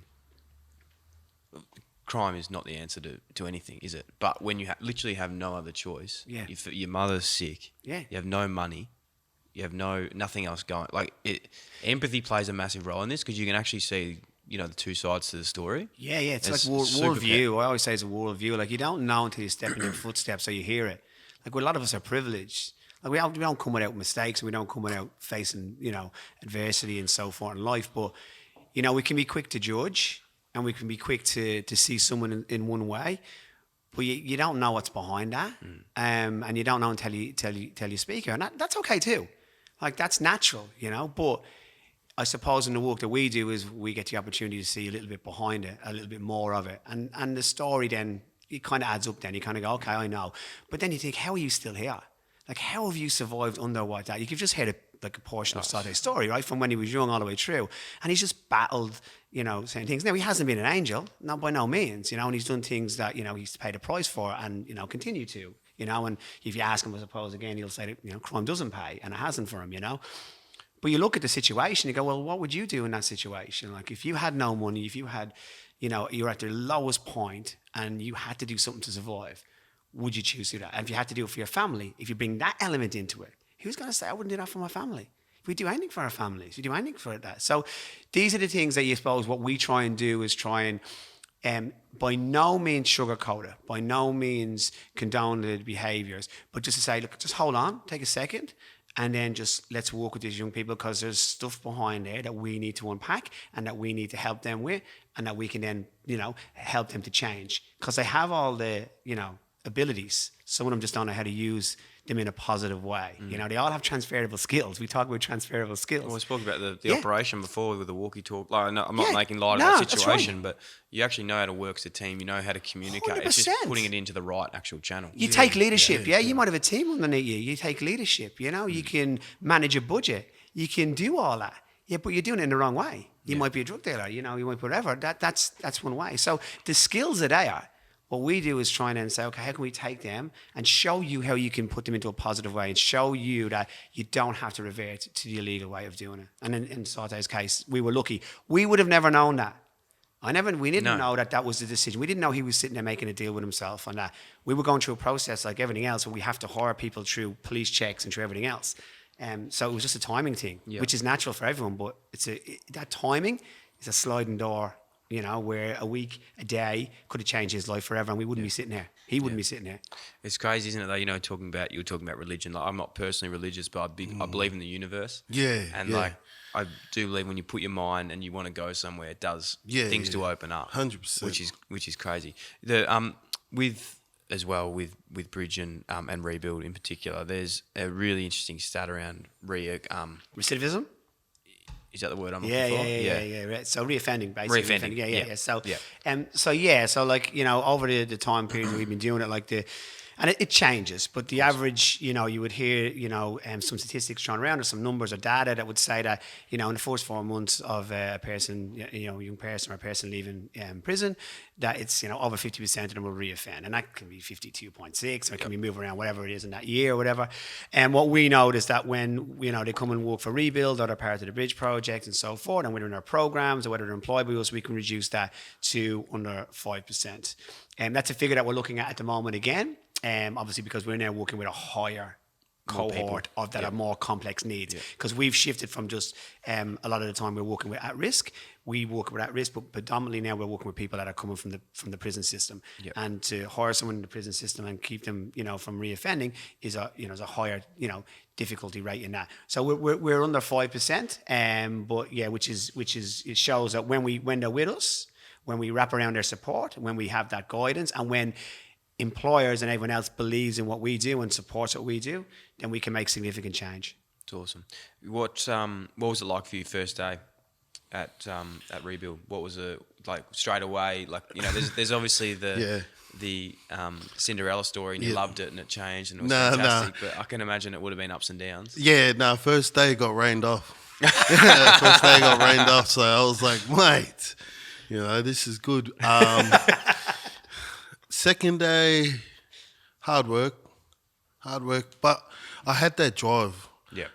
crime is not the answer to anything, is it? But when you literally have no other choice, if your mother's sick, you have no money, you have nothing else going. Empathy plays a massive role in this, because you can actually see, the two sides to the story. Yeah. It's like worldview. I always say it's a worldview. Like, you don't know until you step in your footsteps or you hear it. Like, a lot of us are privileged. Like, we don't come without mistakes, and we don't come without facing, adversity and so forth in life. But, we can be quick to judge, and we can be quick to see someone in one way. But you don't know what's behind that, and you don't know until you speak. And that's okay too. Like, that's natural, But I suppose in the work that we do is we get the opportunity to see a little bit behind it, a little bit more of it. And the story then, it kind of adds up then. You kind of go, okay, I know. But then you think, how are you still here? Like, how have you survived under what that? You've just heard a portion of Sauté's story, right? From when he was young all the way through. And he's just battled, saying things. Now, he hasn't been an angel, not by no means, and he's done things that, he's paid a price for and, continue to, and if you ask him, I suppose, again, he'll say that, crime doesn't pay, and it hasn't for him, But you look at the situation, you go, well, what would you do in that situation? Like, if you had no money, if you had, you're at the lowest point and you had to do something to survive, would you choose to do that? And if you had to do it for your family, if you bring that element into it, who's going to say, I wouldn't do that for my family? We do anything for our families. We do anything for that. So these are the things that you suppose what we try and do is try and by no means sugarcoat it, by no means condone the behaviours, but just to say, look, just hold on, take a second, and then just let's work with these young people, because there's stuff behind there that we need to unpack and that we need to help them with, and that we can then, help them to change, because they have all the, abilities. Some of them just don't know how to use them in a positive way. They all have transferable skills. We talk about transferable skills. Well, we spoke about the operation before with the walkie-talkie. I'm not making light of that situation, but you actually know how to work as a team. You know how to communicate. 100%. It's just putting it into the right actual channel. You take leadership. You might have a team underneath you. You take leadership. You can manage a budget. You can do all that. Yeah, but you're doing it in the wrong way. You might be a drug dealer. You might be whatever. That's one way. So the skills are there. What we do is try and say, okay, how can we take them and show you how you can put them into a positive way, and show you that you don't have to revert to the illegal way of doing it. And in Sauté's case, we were lucky. We would have never known that. We didn't know that was the decision. We didn't know he was sitting there making a deal with himself and that. We were going through a process like everything else, where we have to hire people through police checks and through everything else. So it was just a timing thing, which is natural for everyone. But that timing is a sliding door, where a week, a day could have changed his life forever, and we wouldn't be sitting here. He wouldn't be sitting here. It's crazy, isn't it, though? You were talking about religion. Like, I'm not personally religious, but I believe in the universe. Yeah. And like, I do believe when you put your mind and you want to go somewhere, it does things to open up. 100%. Which is crazy. With Bridge and Rebuild in particular, there's a really interesting stat around recidivism. Is that the word I'm Yeah, looking for? yeah. Right. So reoffending, basically. Reoffending, Yeah. yeah. So like, you know, over the time period we've been doing it, like and it changes, but the average, you know, you would hear, you know, some statistics thrown around or some numbers or data that would say that, you know, in the first 4 months of a person, you know, young person or a person leaving prison, that it's, you know, over 50% of them will reoffend. And that can be 52.6, or it can be moving around, whatever it is in that year or whatever. And what we noticed that when, you know, they come and work for Rebuild or they're part of the Bridge Project and so forth, and whether in our programs or whether they're employed by us, we can reduce that to under 5%. And that's a figure that we're looking at the moment again. Obviously, because we're now working with a higher cohort of that are more complex needs, because we've shifted from just a lot of the time we're working with at risk. We work with at risk, but predominantly now we're working with people that are coming from the prison system. And to hire someone in the prison system and keep them, you know, from reoffending is a higher, you know, difficulty rate in that. So we're under 5%, but yeah, which is it shows that when they're with us, when we wrap around their support, when we have that guidance, and when employers and everyone else believes in what we do and supports what we do, then we can make significant change. It's awesome. What was it like for you first day at Rebuild? What was it like straight away? Like, you know, there's obviously the Cinderella story, and you loved it and it changed and it was fantastic. But I can imagine it would have been ups and downs. Yeah, no, first day got rained off. First day got rained off, so I was like, mate, you know, this is good. Second day, hard work, but I had that drive. Yeah.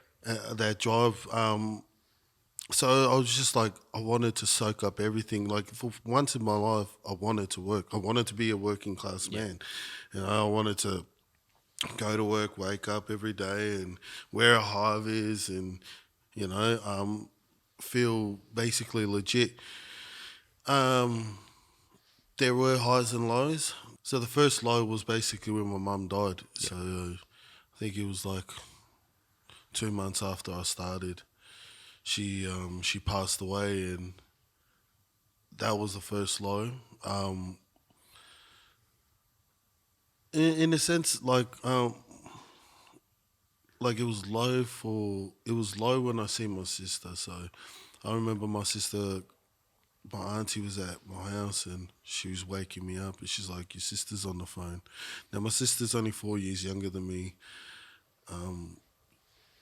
So I was just like, I wanted to soak up everything. Like, for once in my life, I wanted to work. I wanted to be a working class man. You know, I wanted to go to work, wake up every day and wear a high-vis and, you know, feel basically legit. There were highs and lows. So the first low was basically when my mum died. So I think it was like 2 months after I started. She passed away, and that was the first low. In a sense, like it was low when I seen my sister. So I remember my auntie was at my house and she was waking me up and she's like, your sister's on the phone. Now, my sister's only 4 years younger than me.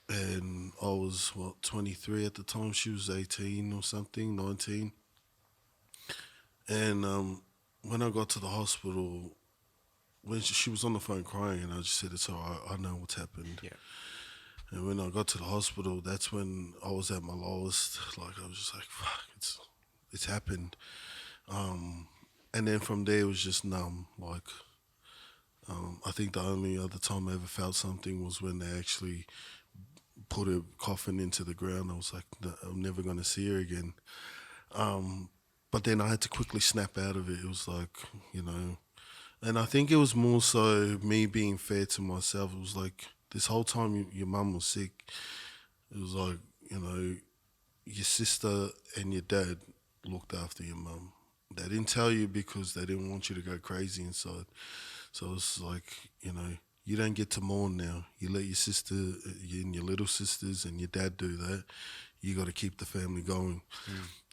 And I was, 23 at the time. She was 18 or something, 19. And when I got to the hospital, when she was on the phone crying, and I just said, it's all right, I know what's happened. Yeah. And when I got to the hospital, that's when I was at my lowest. Like, I was just like, fuck, it's happened. And then from there, it was just numb. Like, I think the only other time I ever felt something was when they actually put a coffin into the ground. I was like, no, I'm never going to see her again. But then I had to quickly snap out of it. It was like, you know, and I think it was more so me being fair to myself. It was like, this whole time your mum was sick, it was like, you know, your sister and your dad looked after your mum. They didn't tell you because they didn't want you to go crazy inside. So it's like, you know, you don't get to mourn now. You let your sister and your little sisters and your dad do that. You got to keep the family going.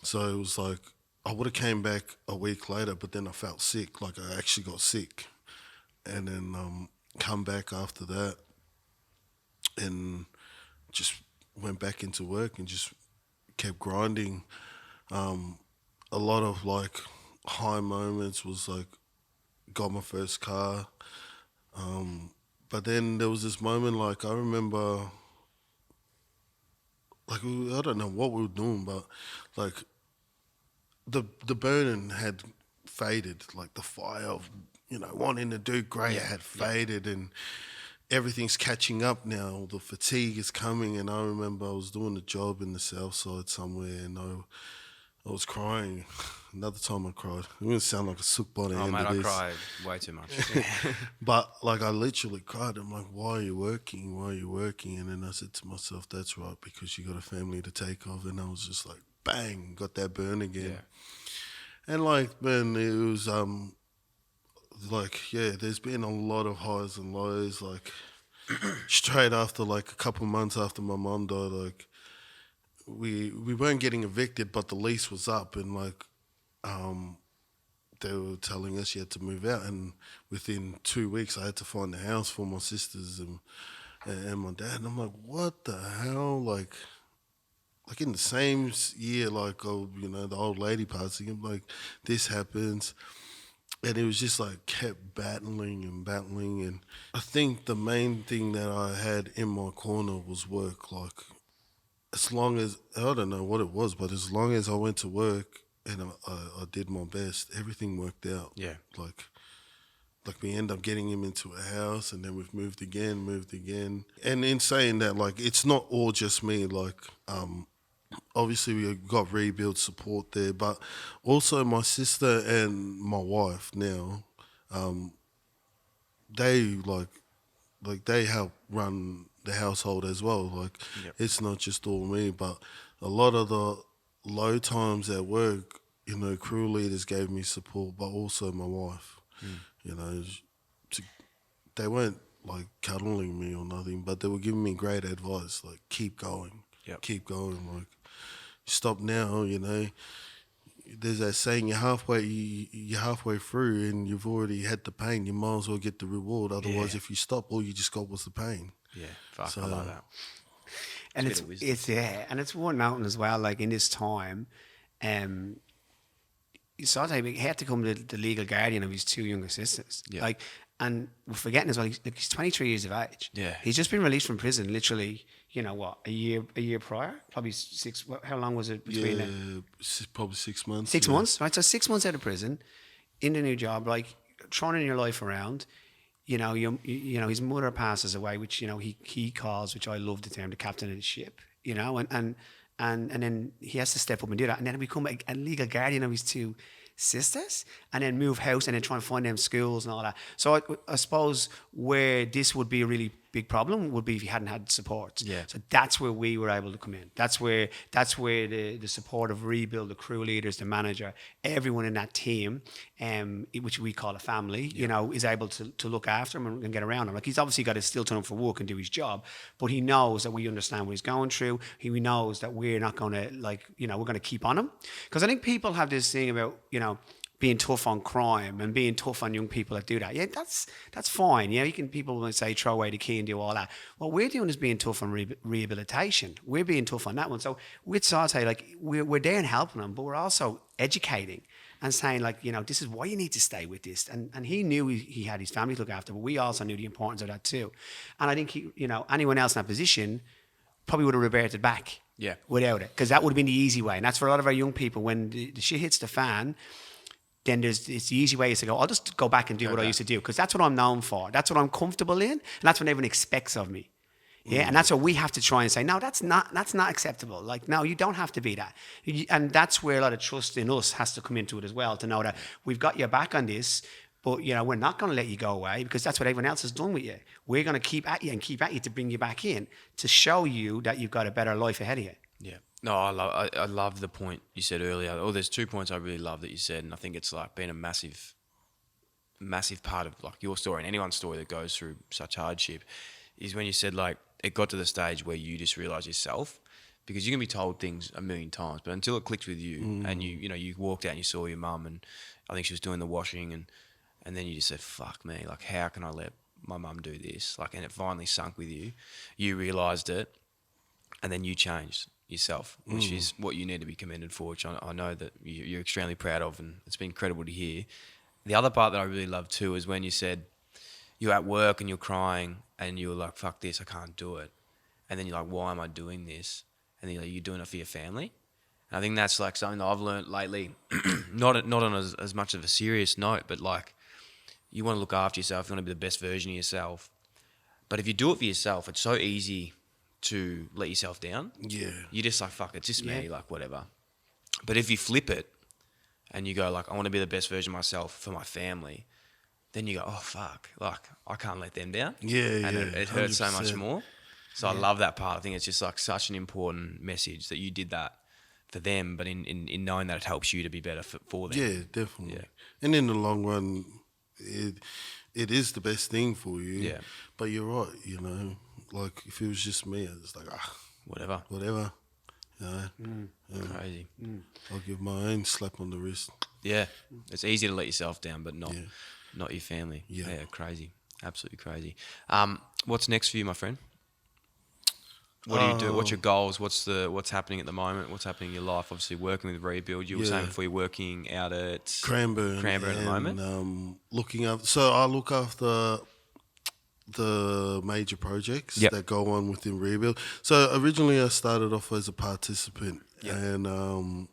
So it was like, I would have came back a week later, but then I felt sick. Like, I actually got sick. And then come back after that and just went back into work and just kept grinding. A lot of like high moments was like, got my first car. But then there was this moment, like, I remember, like, I don't know what we were doing, but like the burning had faded, like the fire of, you know, wanting to do great had faded, and everything's catching up now. The fatigue is coming, and I remember I was doing a job in the south side somewhere, and I was crying. Another time I cried. I'm going to sound like a sook by the end of this. I cried way too much. But, like, I literally cried. I'm like, why are you working? Why are you working? And then I said to myself, that's right, because you got a family to take of. And I was just like, bang, got that burn again. Yeah. And, like, man, it was, like, yeah, there's been a lot of highs and lows. Like, straight after, like, a couple months after my mum died, like, we weren't getting evicted, but the lease was up, and like they were telling us you had to move out, and within 2 weeks I had to find a house for my sisters and my dad, and I'm like, what the hell, like in the same year, like, oh, you know, the old lady passing, I'm like, this happens. And it was just like kept battling, and I think the main thing that I had in my corner was work. Like, as long as, I don't know what it was, but as long as I went to work and I did my best, everything worked out. Yeah. Like we end up getting him into a house, and then we've moved again. And in saying that, like, it's not all just me. Like, obviously we got rebuild support there, but also my sister and my wife now, they they help run the household as well. Like, it's not just all me, but a lot of the low times at work, you know, crew leaders gave me support, but also my wife. You know, they weren't like cuddling me or nothing, but they were giving me great advice, like, keep going, keep going, like, stop now, you know. There's that saying, you're halfway through and you've already had the pain, you might as well get the reward. Otherwise, if you stop, all you just got was the pain. Yeah, fuck, I like that. And it's worth noting as well, like, in this time, Sauté had to become the legal guardian of his 2 younger sisters. Yeah. Like, and we're forgetting as well, he's 23 years of age. Yeah. He's just been released from prison, literally, you know what, a year prior? Probably 6, how long was it between them? Probably 6 months. 6 months, right? So 6 months out of prison, in the new job, like, turning your life around. You know, you know, his mother passes away, which, you know, he calls, which I love the term, the captain of the ship, you know, and then he has to step up and do that, and then become a legal guardian of his 2 sisters, and then move house, and then try and find them schools and all that. So I suppose where this would be a really big problem would be if you hadn't had support. Yeah. So that's where we were able to come in. That's where the support of Rebuild, the crew leaders, the manager, everyone in that team, which we call a family, you know, is able to look after him and get around him. Like, he's obviously got to still turn up for work and do his job, but he knows that we understand what he's going through. He knows that we're not going to, like, you know, we're going to keep on him. Because I think people have this thing about, you know, being tough on crime and being tough on young people that do that. Yeah, that's fine. Yeah, people will say throw away the key and do all that. What we're doing is being tough on rehabilitation. We're being tough on that one. So with Sauté, like, we're there and helping them, but we're also educating and saying, like, you know, this is why you need to stay with this. And he knew he had his family to look after, but we also knew the importance of that too. And I think you know, anyone else in that position probably would have reverted back. Yeah. Without it, because that would have been the easy way. And that's for a lot of our young people, when the shit hits the fan, then it's the easy way is to go, I'll just go back and do what I used to do, because that's what I'm known for. That's what I'm comfortable in, and that's what everyone expects of me. Yeah, and that's what we have to try and say, no, that's not acceptable. Like, no, you don't have to be that. And that's where a lot of trust in us has to come into it as well, to know that we've got your back on this, but, you know, we're not going to let you go away, because that's what everyone else has done with you. We're going to keep at you to bring you back in, to show you that you've got a better life ahead of you. Yeah. No, I love the point you said earlier. Oh, there's 2 points I really love that you said, and I think it's like been a massive part of, like, your story and anyone's story that goes through such hardship, is when you said, like, it got to the stage where you just realised yourself, because you can be told things a million times, but until it clicked with you, and you walked out and you saw your mum, and I think she was doing the washing, and then you just said, fuck me, like, how can I let my mum do this? Like, and it finally sunk with you. You realised it, and then you changed yourself, which is what you need to be commended for, which I know that you're extremely proud of, and it's been incredible to hear. The other part that I really love too is when you said you're at work and you're crying and you're like, fuck this, I can't do it. And then you're like, why am I doing this? And then you're doing it for your family. And I think that's like something that I've learned lately, not on as much of a serious note, but like, you want to look after yourself, you want to be the best version of yourself. But if you do it for yourself, it's so easy to let yourself down. Yeah. You're just like, fuck, it's just me, like, whatever. But if you flip it and you go, like, I want to be the best version of myself for my family, then you go, oh, fuck, like, I can't let them down. Yeah, and it hurts 100%. So much more. So I love that part. I think it's just like such an important message that you did that for them, but in knowing that it helps you to be better for them. Yeah, definitely. Yeah. And in the long run, it is the best thing for you. Yeah. But you're right, you know, like, if it was just me, I was like, whatever. You know? Crazy. I'll give my own slap on the wrist. Yeah, it's easy to let yourself down, but not Yeah. not your family. Yeah. Crazy, absolutely crazy. What's next for you, my friend? What do you do? What's your goals? What's happening at the moment? What's happening in your life? Obviously, working with Rebuild. You were saying before you're working out at Cranbourne at the moment. Looking after. So I look after the major projects Yep. that go on within Rebuild. So originally I started off as a participant and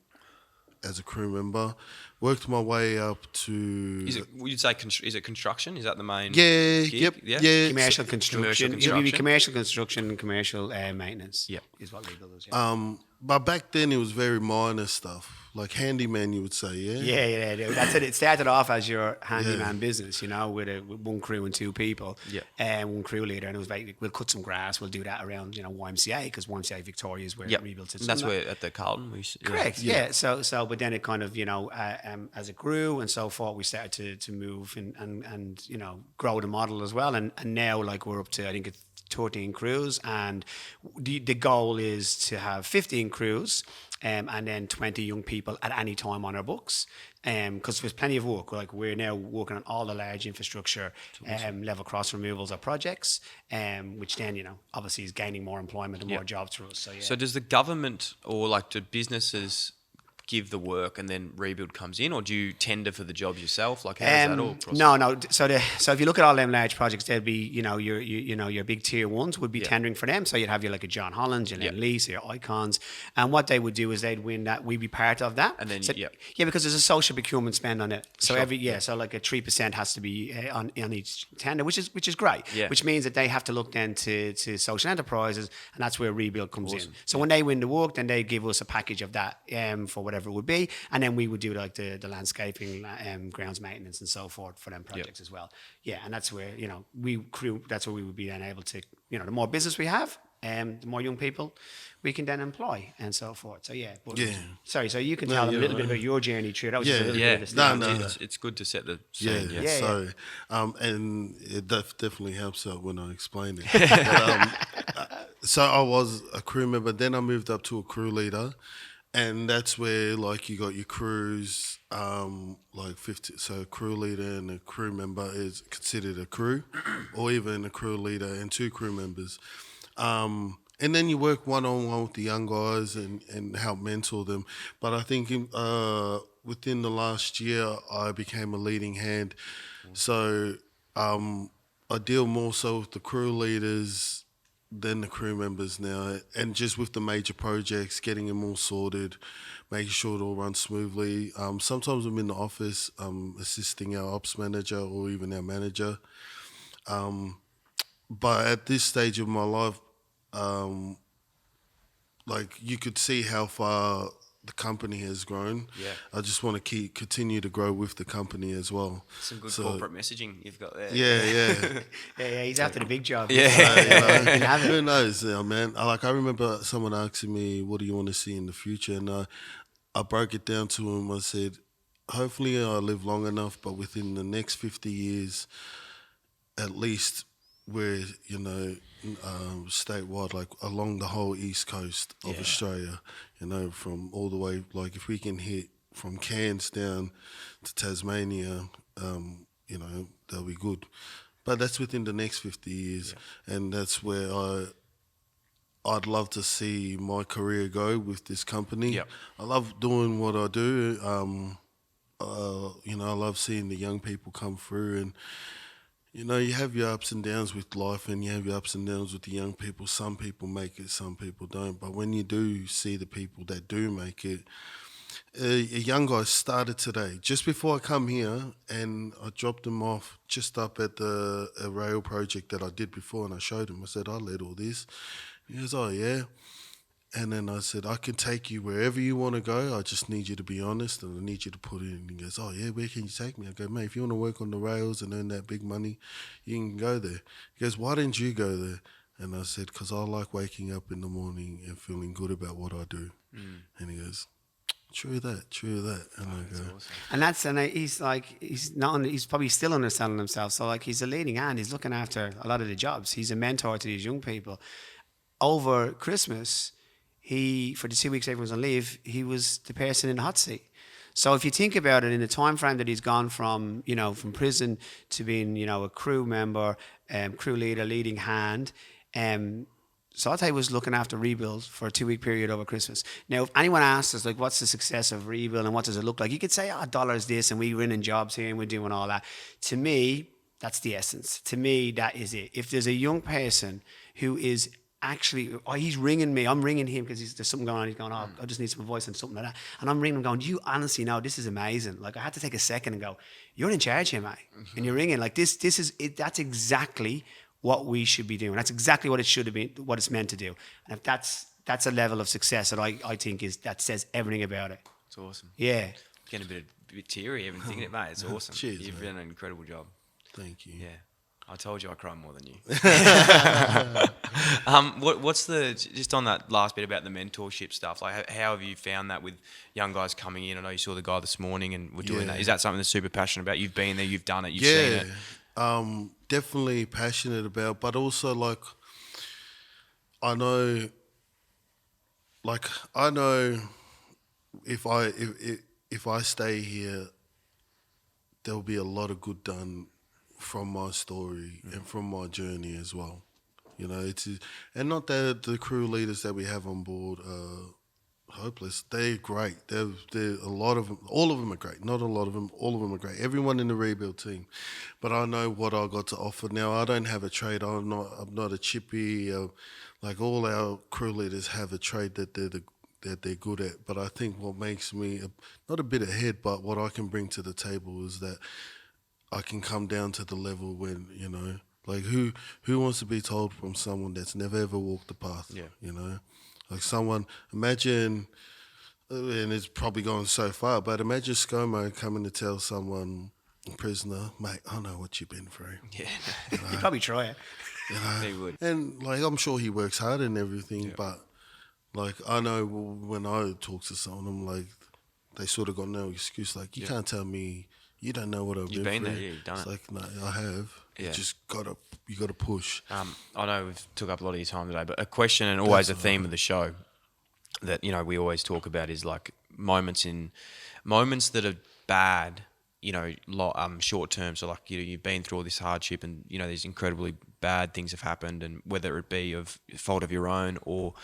as a crew member, worked my way up to. You'd say is it construction? Is that the main? Yeah, gig? yep, Yeah. yeah. Commercial construction. construction. It'll be commercial construction and commercial maintenance. Yep. Is what Rebuild does. Yeah. But back then it was very minor stuff, like handyman, you would say, yeah? Yeah. That's it. It started off as your handyman business, with one crew and two people, and one crew leader, and it was like, we'll cut some grass, we'll do that around, YMCA, because YMCA Victoria is where Rebuild sits. And that's where at the Carlton. Correct. Yeah. So, but then it kind of, as it grew and so forth, we started to move and grow the model as well, and now like we're up to, I think it's 13 crews, and the goal is to have 15 crews and then 20 young people at any time on our books, because there's plenty of work. Like we're now working on all the large infrastructure level cross removals or projects, which then obviously is gaining more employment and more jobs for us. So So does the government or like do businesses give the work and then Rebuild comes in, or do you tender for the jobs yourself? Like how does that all process? No. So if you look at all them large projects, there'd be your big tier ones would be tendering for them. So you'd have like a John Holland, your Lease, your Icons, and what they would do is they'd win that. We'd be part of that. And then because there's a social procurement spend on it. So so like a 3% has to be on each tender, which is great. Yeah. Which means that they have to look then to social enterprises, and that's where Rebuild comes in. So when they win the work, then they give us a package of that for whatever it would be, and then we would do like the landscaping, grounds maintenance and so forth for them projects as well. Yeah, and that's where that's where we would be then able to, the more business we have, the more young people we can then employ and so forth. So sorry, so you can tell them a little bit about your journey through. That was just a little bit of the start. It's good to set the scene. Sorry. And it definitely helps out when I explain it. But, so I was a crew member, then I moved up to a crew leader. And that's where, like, you got your crews, like 50. So a crew leader and a crew member is considered a crew, or even a crew leader and two crew members. And then you work one-on-one with the young guys and help mentor them. But I think within the last year, I became a leading hand. So I deal more so with the crew leaders than the crew members now, and just with the major projects, getting them all sorted, making sure it all runs smoothly. Sometimes I'm in the office assisting our ops manager or even our manager. But at this stage of my life, like you could see how far the company has grown. Yeah. I just want to continue to grow with the company as well. Some good corporate messaging you've got there. Yeah. He's after the big job. Who knows, man? I remember someone asking me, "What do you want to see in the future?" And I broke it down to him. I said, "Hopefully, I live long enough, but within the next 50 years, at least, we're statewide, like along the whole east coast of Australia, from all the way, like if we can hit from Cairns down to Tasmania, that'll be good. But that's within the next 50 years, and that's where I'd love to see my career go with this company. Yep. I love doing what I do. I love seeing the young people come through, and you have your ups and downs with life, and you have your ups and downs with the young people. Some people make it, some people don't. But when you do see the people that do make it, a young guy started today, just before I come here, and I dropped him off just up at a rail project that I did before, and I showed him. I said, I led all this. He goes, oh, yeah. And then I said, I can take you wherever you want to go. I just need you to be honest, and I need you to put in. And he goes, oh, yeah, where can you take me? I go, mate, if you want to work on the rails and earn that big money, you can go there. He goes, why didn't you go there? And I said, because I like waking up in the morning and feeling good about what I do. And he goes, true that. And I go, awesome. And he's probably still understanding himself. So like he's a leading hand. He's looking after a lot of the jobs. He's a mentor to these young people. Over Christmas, for the 2 weeks everyone was on leave, he was the person in the hot seat. So if you think about it, in the time frame that he's gone from, from prison to being, a crew member, crew leader, leading hand, Sauté was looking after ReBuild for a 2-week period over Christmas. Now, if anyone asks us, like, what's the success of ReBuild and what does it look like? You could say, dollars this, and we're winning jobs here and we're doing all that. To me, that's the essence. To me, that is it. If there's a young person who is actually, he's ringing me, I'm ringing him because there's something going on. He's going, I just need some advice and something like that. And I'm ringing him going, you honestly know this is amazing. Like, I had to take a second and go, you're in charge here, mate. Mm-hmm. And you're ringing. Like, this is it. That's exactly what we should be doing. That's exactly what it should have been, what it's meant to do. And if that's a level of success that I think that says everything about it. It's awesome. Yeah. Getting a bit teary even thinking it, mate. It's awesome. Cheers, You've done an incredible job. Thank you. Yeah. I told you I cry more than you. What's just on that last bit about the mentorship stuff, like how have you found that with young guys coming in? I know you saw the guy this morning and we're doing that. Is that something that's super passionate about? You've been there, you've done it, you've seen it. Definitely passionate about, but also like I know if I stay here, there'll be a lot of good done from my story and from my journey as well. And not that the crew leaders that we have on board are hopeless. They're great. They're a lot of them. All of them are great. Not a lot of them. All of them are great. Everyone in the rebuild team. But I know what I got to offer now. I don't have a trade. I'm not a chippy. Like all our crew leaders have a trade that they're good at. But I think what makes me not a bit ahead, but what I can bring to the table is that I can come down to the level when like who wants to be told from someone that's never ever walked the path. Yeah. Like someone, imagine, and it's probably gone so far, but imagine ScoMo coming to tell someone, a prisoner, mate, I know what you've been through. Yeah. He'd probably try it. He would. And like, I'm sure he works hard and everything, but like, I know when I talk to someone, I'm like, they sort of got no excuse. Like, you can't tell me you don't know what I've been through. You've been there, you've done it's it. Like, no, I have. Yeah. You gotta push. I know we've took up a lot of your time today, but a question and always a theme of the show that we always talk about is like moments that are bad, short term. So like you've been through all this hardship and these incredibly bad things have happened, and whether it be of fault of your own or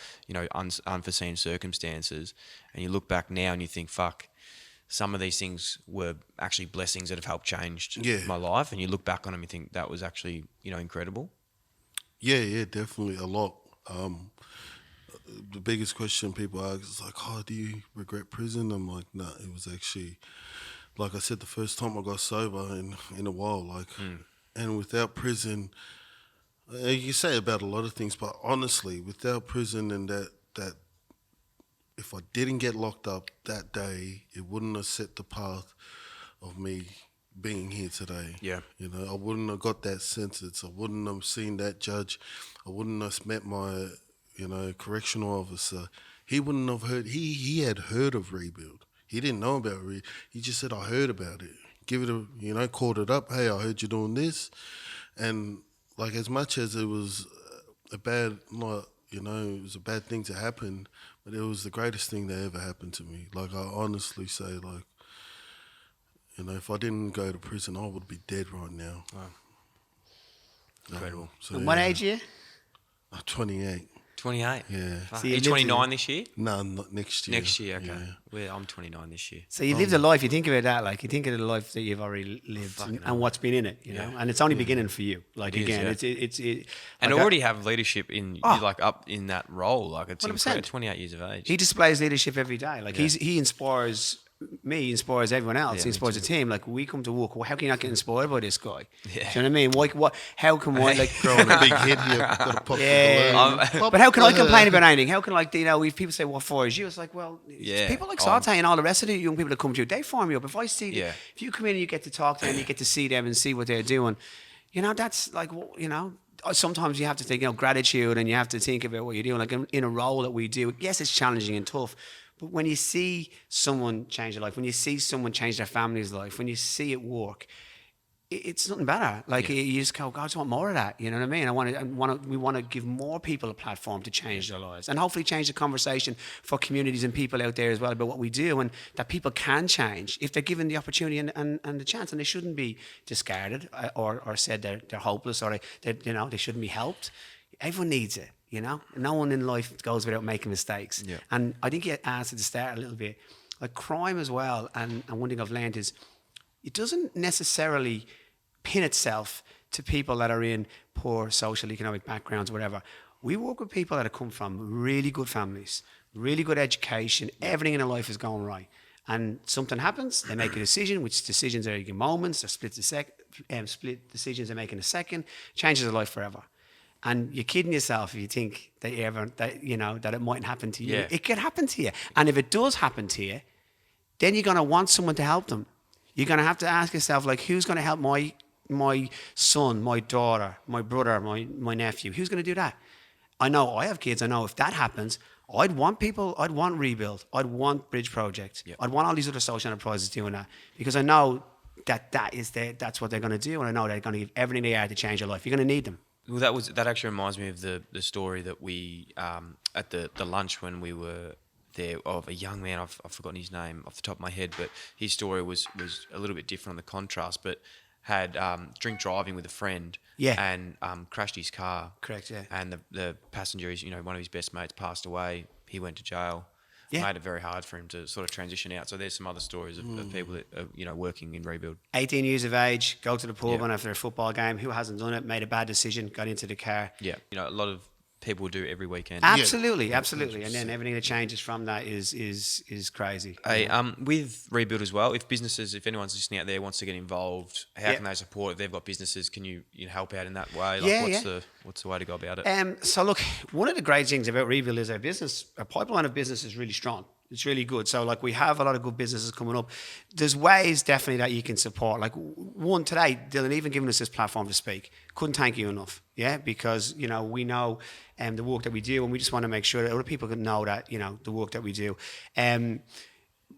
unforeseen circumstances, and you look back now and you think, fuck, some of these things were actually blessings that have helped change my life, and you look back on them and think that was actually, incredible. Yeah, definitely a lot. The biggest question people ask is like, do you regret prison? I'm like, no, it was actually, like I said, the first time I got sober in a while, like, and without prison, you say about a lot of things, but honestly, without prison and that if I didn't get locked up that day, it wouldn't have set the path of me being here today. Yeah. I wouldn't have got that sentence. I wouldn't have seen that judge. I wouldn't have met my, correctional officer. He wouldn't have heard. He had heard of ReBuild. He didn't know about ReBuild. He just said, I heard about it. Give it called it up. Hey, I heard you doing this. And like, as much as it was a bad, it was a bad thing to happen, but it was the greatest thing that ever happened to me. Like, I honestly say, like, if I didn't go to prison, I would be dead right now. Wow. Incredible. And what age are you? 28. 28? Yeah. So you're 29 this year? No, not next year. Next year, okay. Yeah. I'm 29 this year. So you lived a life, you think about that, like you think of the life that you've already lived and what's been in it, and it's only beginning for you. Like it again, is, it's and like already have leadership in like up in that role. Like it's 100%. incredible. 28 years of age. He displays leadership every day. Like he inspires me, he inspires everyone else. Yeah, he inspires the team. Like we come to work. Well, how can you not get inspired by this guy? Yeah. Do you know what I mean? What? How can one like growing a big head here? Got to pop yeah. the balloon. But how can I complain about anything? How can if people say what for is you? It's like people like Sauté and all the rest of the young people that come to you, they form you up. If I see if you come in and you get to talk to them, you get to see them and see what they're doing. That's like sometimes you have to think gratitude, and you have to think about what you're doing. Like in a role that we do, yes, it's challenging and tough. But when you see someone change their life, when you see someone change their family's life, when you see it work, it's nothing better. Like you just go, God, I just want more of that. You know what I mean? We want to give more people a platform to change their lives, and hopefully change the conversation for communities and people out there as well about what we do, and that people can change if they're given the opportunity and the chance, and they shouldn't be discarded or said they're hopeless or they shouldn't be helped. Everyone needs it. No one in life goes without making mistakes. Yeah. And I think you asked at the start a little bit, like crime as well. And one thing I've learned is, it doesn't necessarily pin itself to people that are in poor social economic backgrounds or whatever. We work with people that have come from really good families, really good education, everything in their life is going right. And something happens, they make a decision, which decisions are in moments, or split decisions they make in a second, changes their life forever. And you're kidding yourself if you think that it mightn't happen to you. Yeah. It could happen to you. And if it does happen to you, then you're going to want someone to help them. You're going to have to ask yourself, like, who's going to help my son, my daughter, my brother, my nephew? Who's going to do that? I know I have kids. I know if that happens, I'd want ReBuild. I'd want Bridge Project. Yep. I'd want all these other social enterprises doing that, because I know that's what they're going to do, and I know they're going to give everything they are to change your life. You're going to need them. Well, that actually reminds me of the story that we at the lunch when we were there, of a young man. I've forgotten his name off the top of my head, but his story was a little bit different on the contrast, but had drink driving with a friend, and crashed his car. Correct, yeah. And the passenger, one of his best mates, passed away. He went to jail. Yeah. Made it very hard for him to sort of transition out. So there's some other stories of people that are, working in ReBuild. 18 years of age, go to the pub and after a football game. Who hasn't done it? Made a bad decision, got into the car. Yeah, a lot of people do every weekend. Absolutely. And then everything that changes from that is crazy. Hey, with ReBuild as well, if anyone's listening out there wants to get involved, how can they support? If they've got businesses, can you help out in that way? What's the way to go about it? So look, one of the great things about ReBuild is our pipeline of business is really strong. It's really good. So we have a lot of good businesses coming up. There's ways definitely that you can support. Like one today, Dylan, even giving us this platform to speak, couldn't thank you enough. Yeah, because we know the work that we do, and we just want to make sure that other people can know that the work that we do.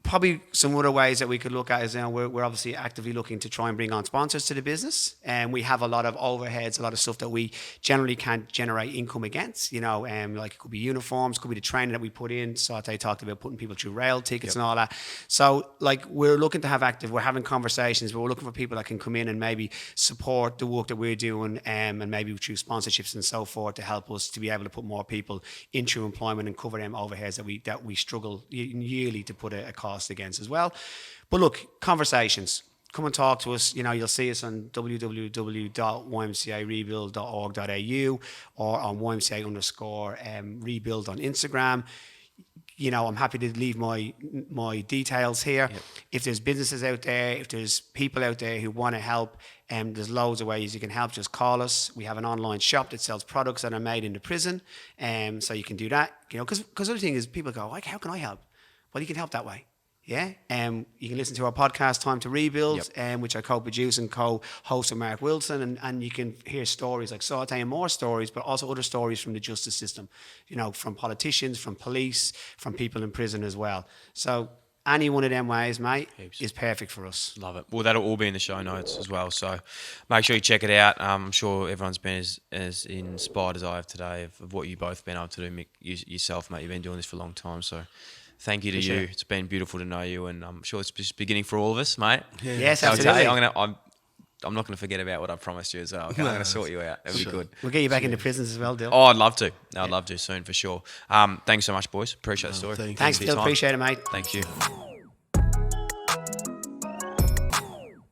Probably some other ways that we could look at is we're obviously actively looking to try and bring on sponsors to the business, and we have a lot of overheads, a lot of stuff that we generally can't generate income against. Like it could be uniforms, could be the training that we put in. Sauté talked about putting people through rail tickets and all that. So we're looking to we're having conversations, but we're looking for people that can come in and maybe support the work that we're doing, and maybe through sponsorships and so forth to help us to be able to put more people into employment and cover them overheads that we struggle yearly to put a cost against as well. But look, conversations. Come and talk to us. You'll see us on www.ymcarebuild.org.au or on YMCA_rebuild on Instagram. I'm happy to leave my details here. Yep. If there's businesses out there, if there's people out there who want to help, there's loads of ways you can help. Just call us. We have an online shop that sells products that are made in the prison, so you can do that. Because the other thing is, people go, how can I help? Well, you can help that way. Yeah, you can listen to our podcast, Time to Rebuild, which I co-produce and co-host with Mark Wilson, and you can hear stories like Sauté and more stories, but also other stories from the justice system, from politicians, from police, from people in prison as well. So any one of them ways, mate, is perfect for us. Love it. Well, that'll all be in the show notes as well, so make sure you check it out. I'm sure everyone's been as inspired as I have today of what you've both been able to do, Mick, yourself, mate. You've been doing this for a long time, so... Thank you to you. It's been beautiful to know you, and I'm sure it's just beginning for all of us, mate. Yeah. Yes, absolutely. I'm not going to forget about what I promised you as well. Okay? I'm going to sort you out. It'll be good. We'll get you back into prisons as well, Dyl. Oh, I'd love to. I'd love to soon for sure. Thanks so much, boys. Appreciate the story. Thanks, Dyl. Appreciate it, mate. Thank you.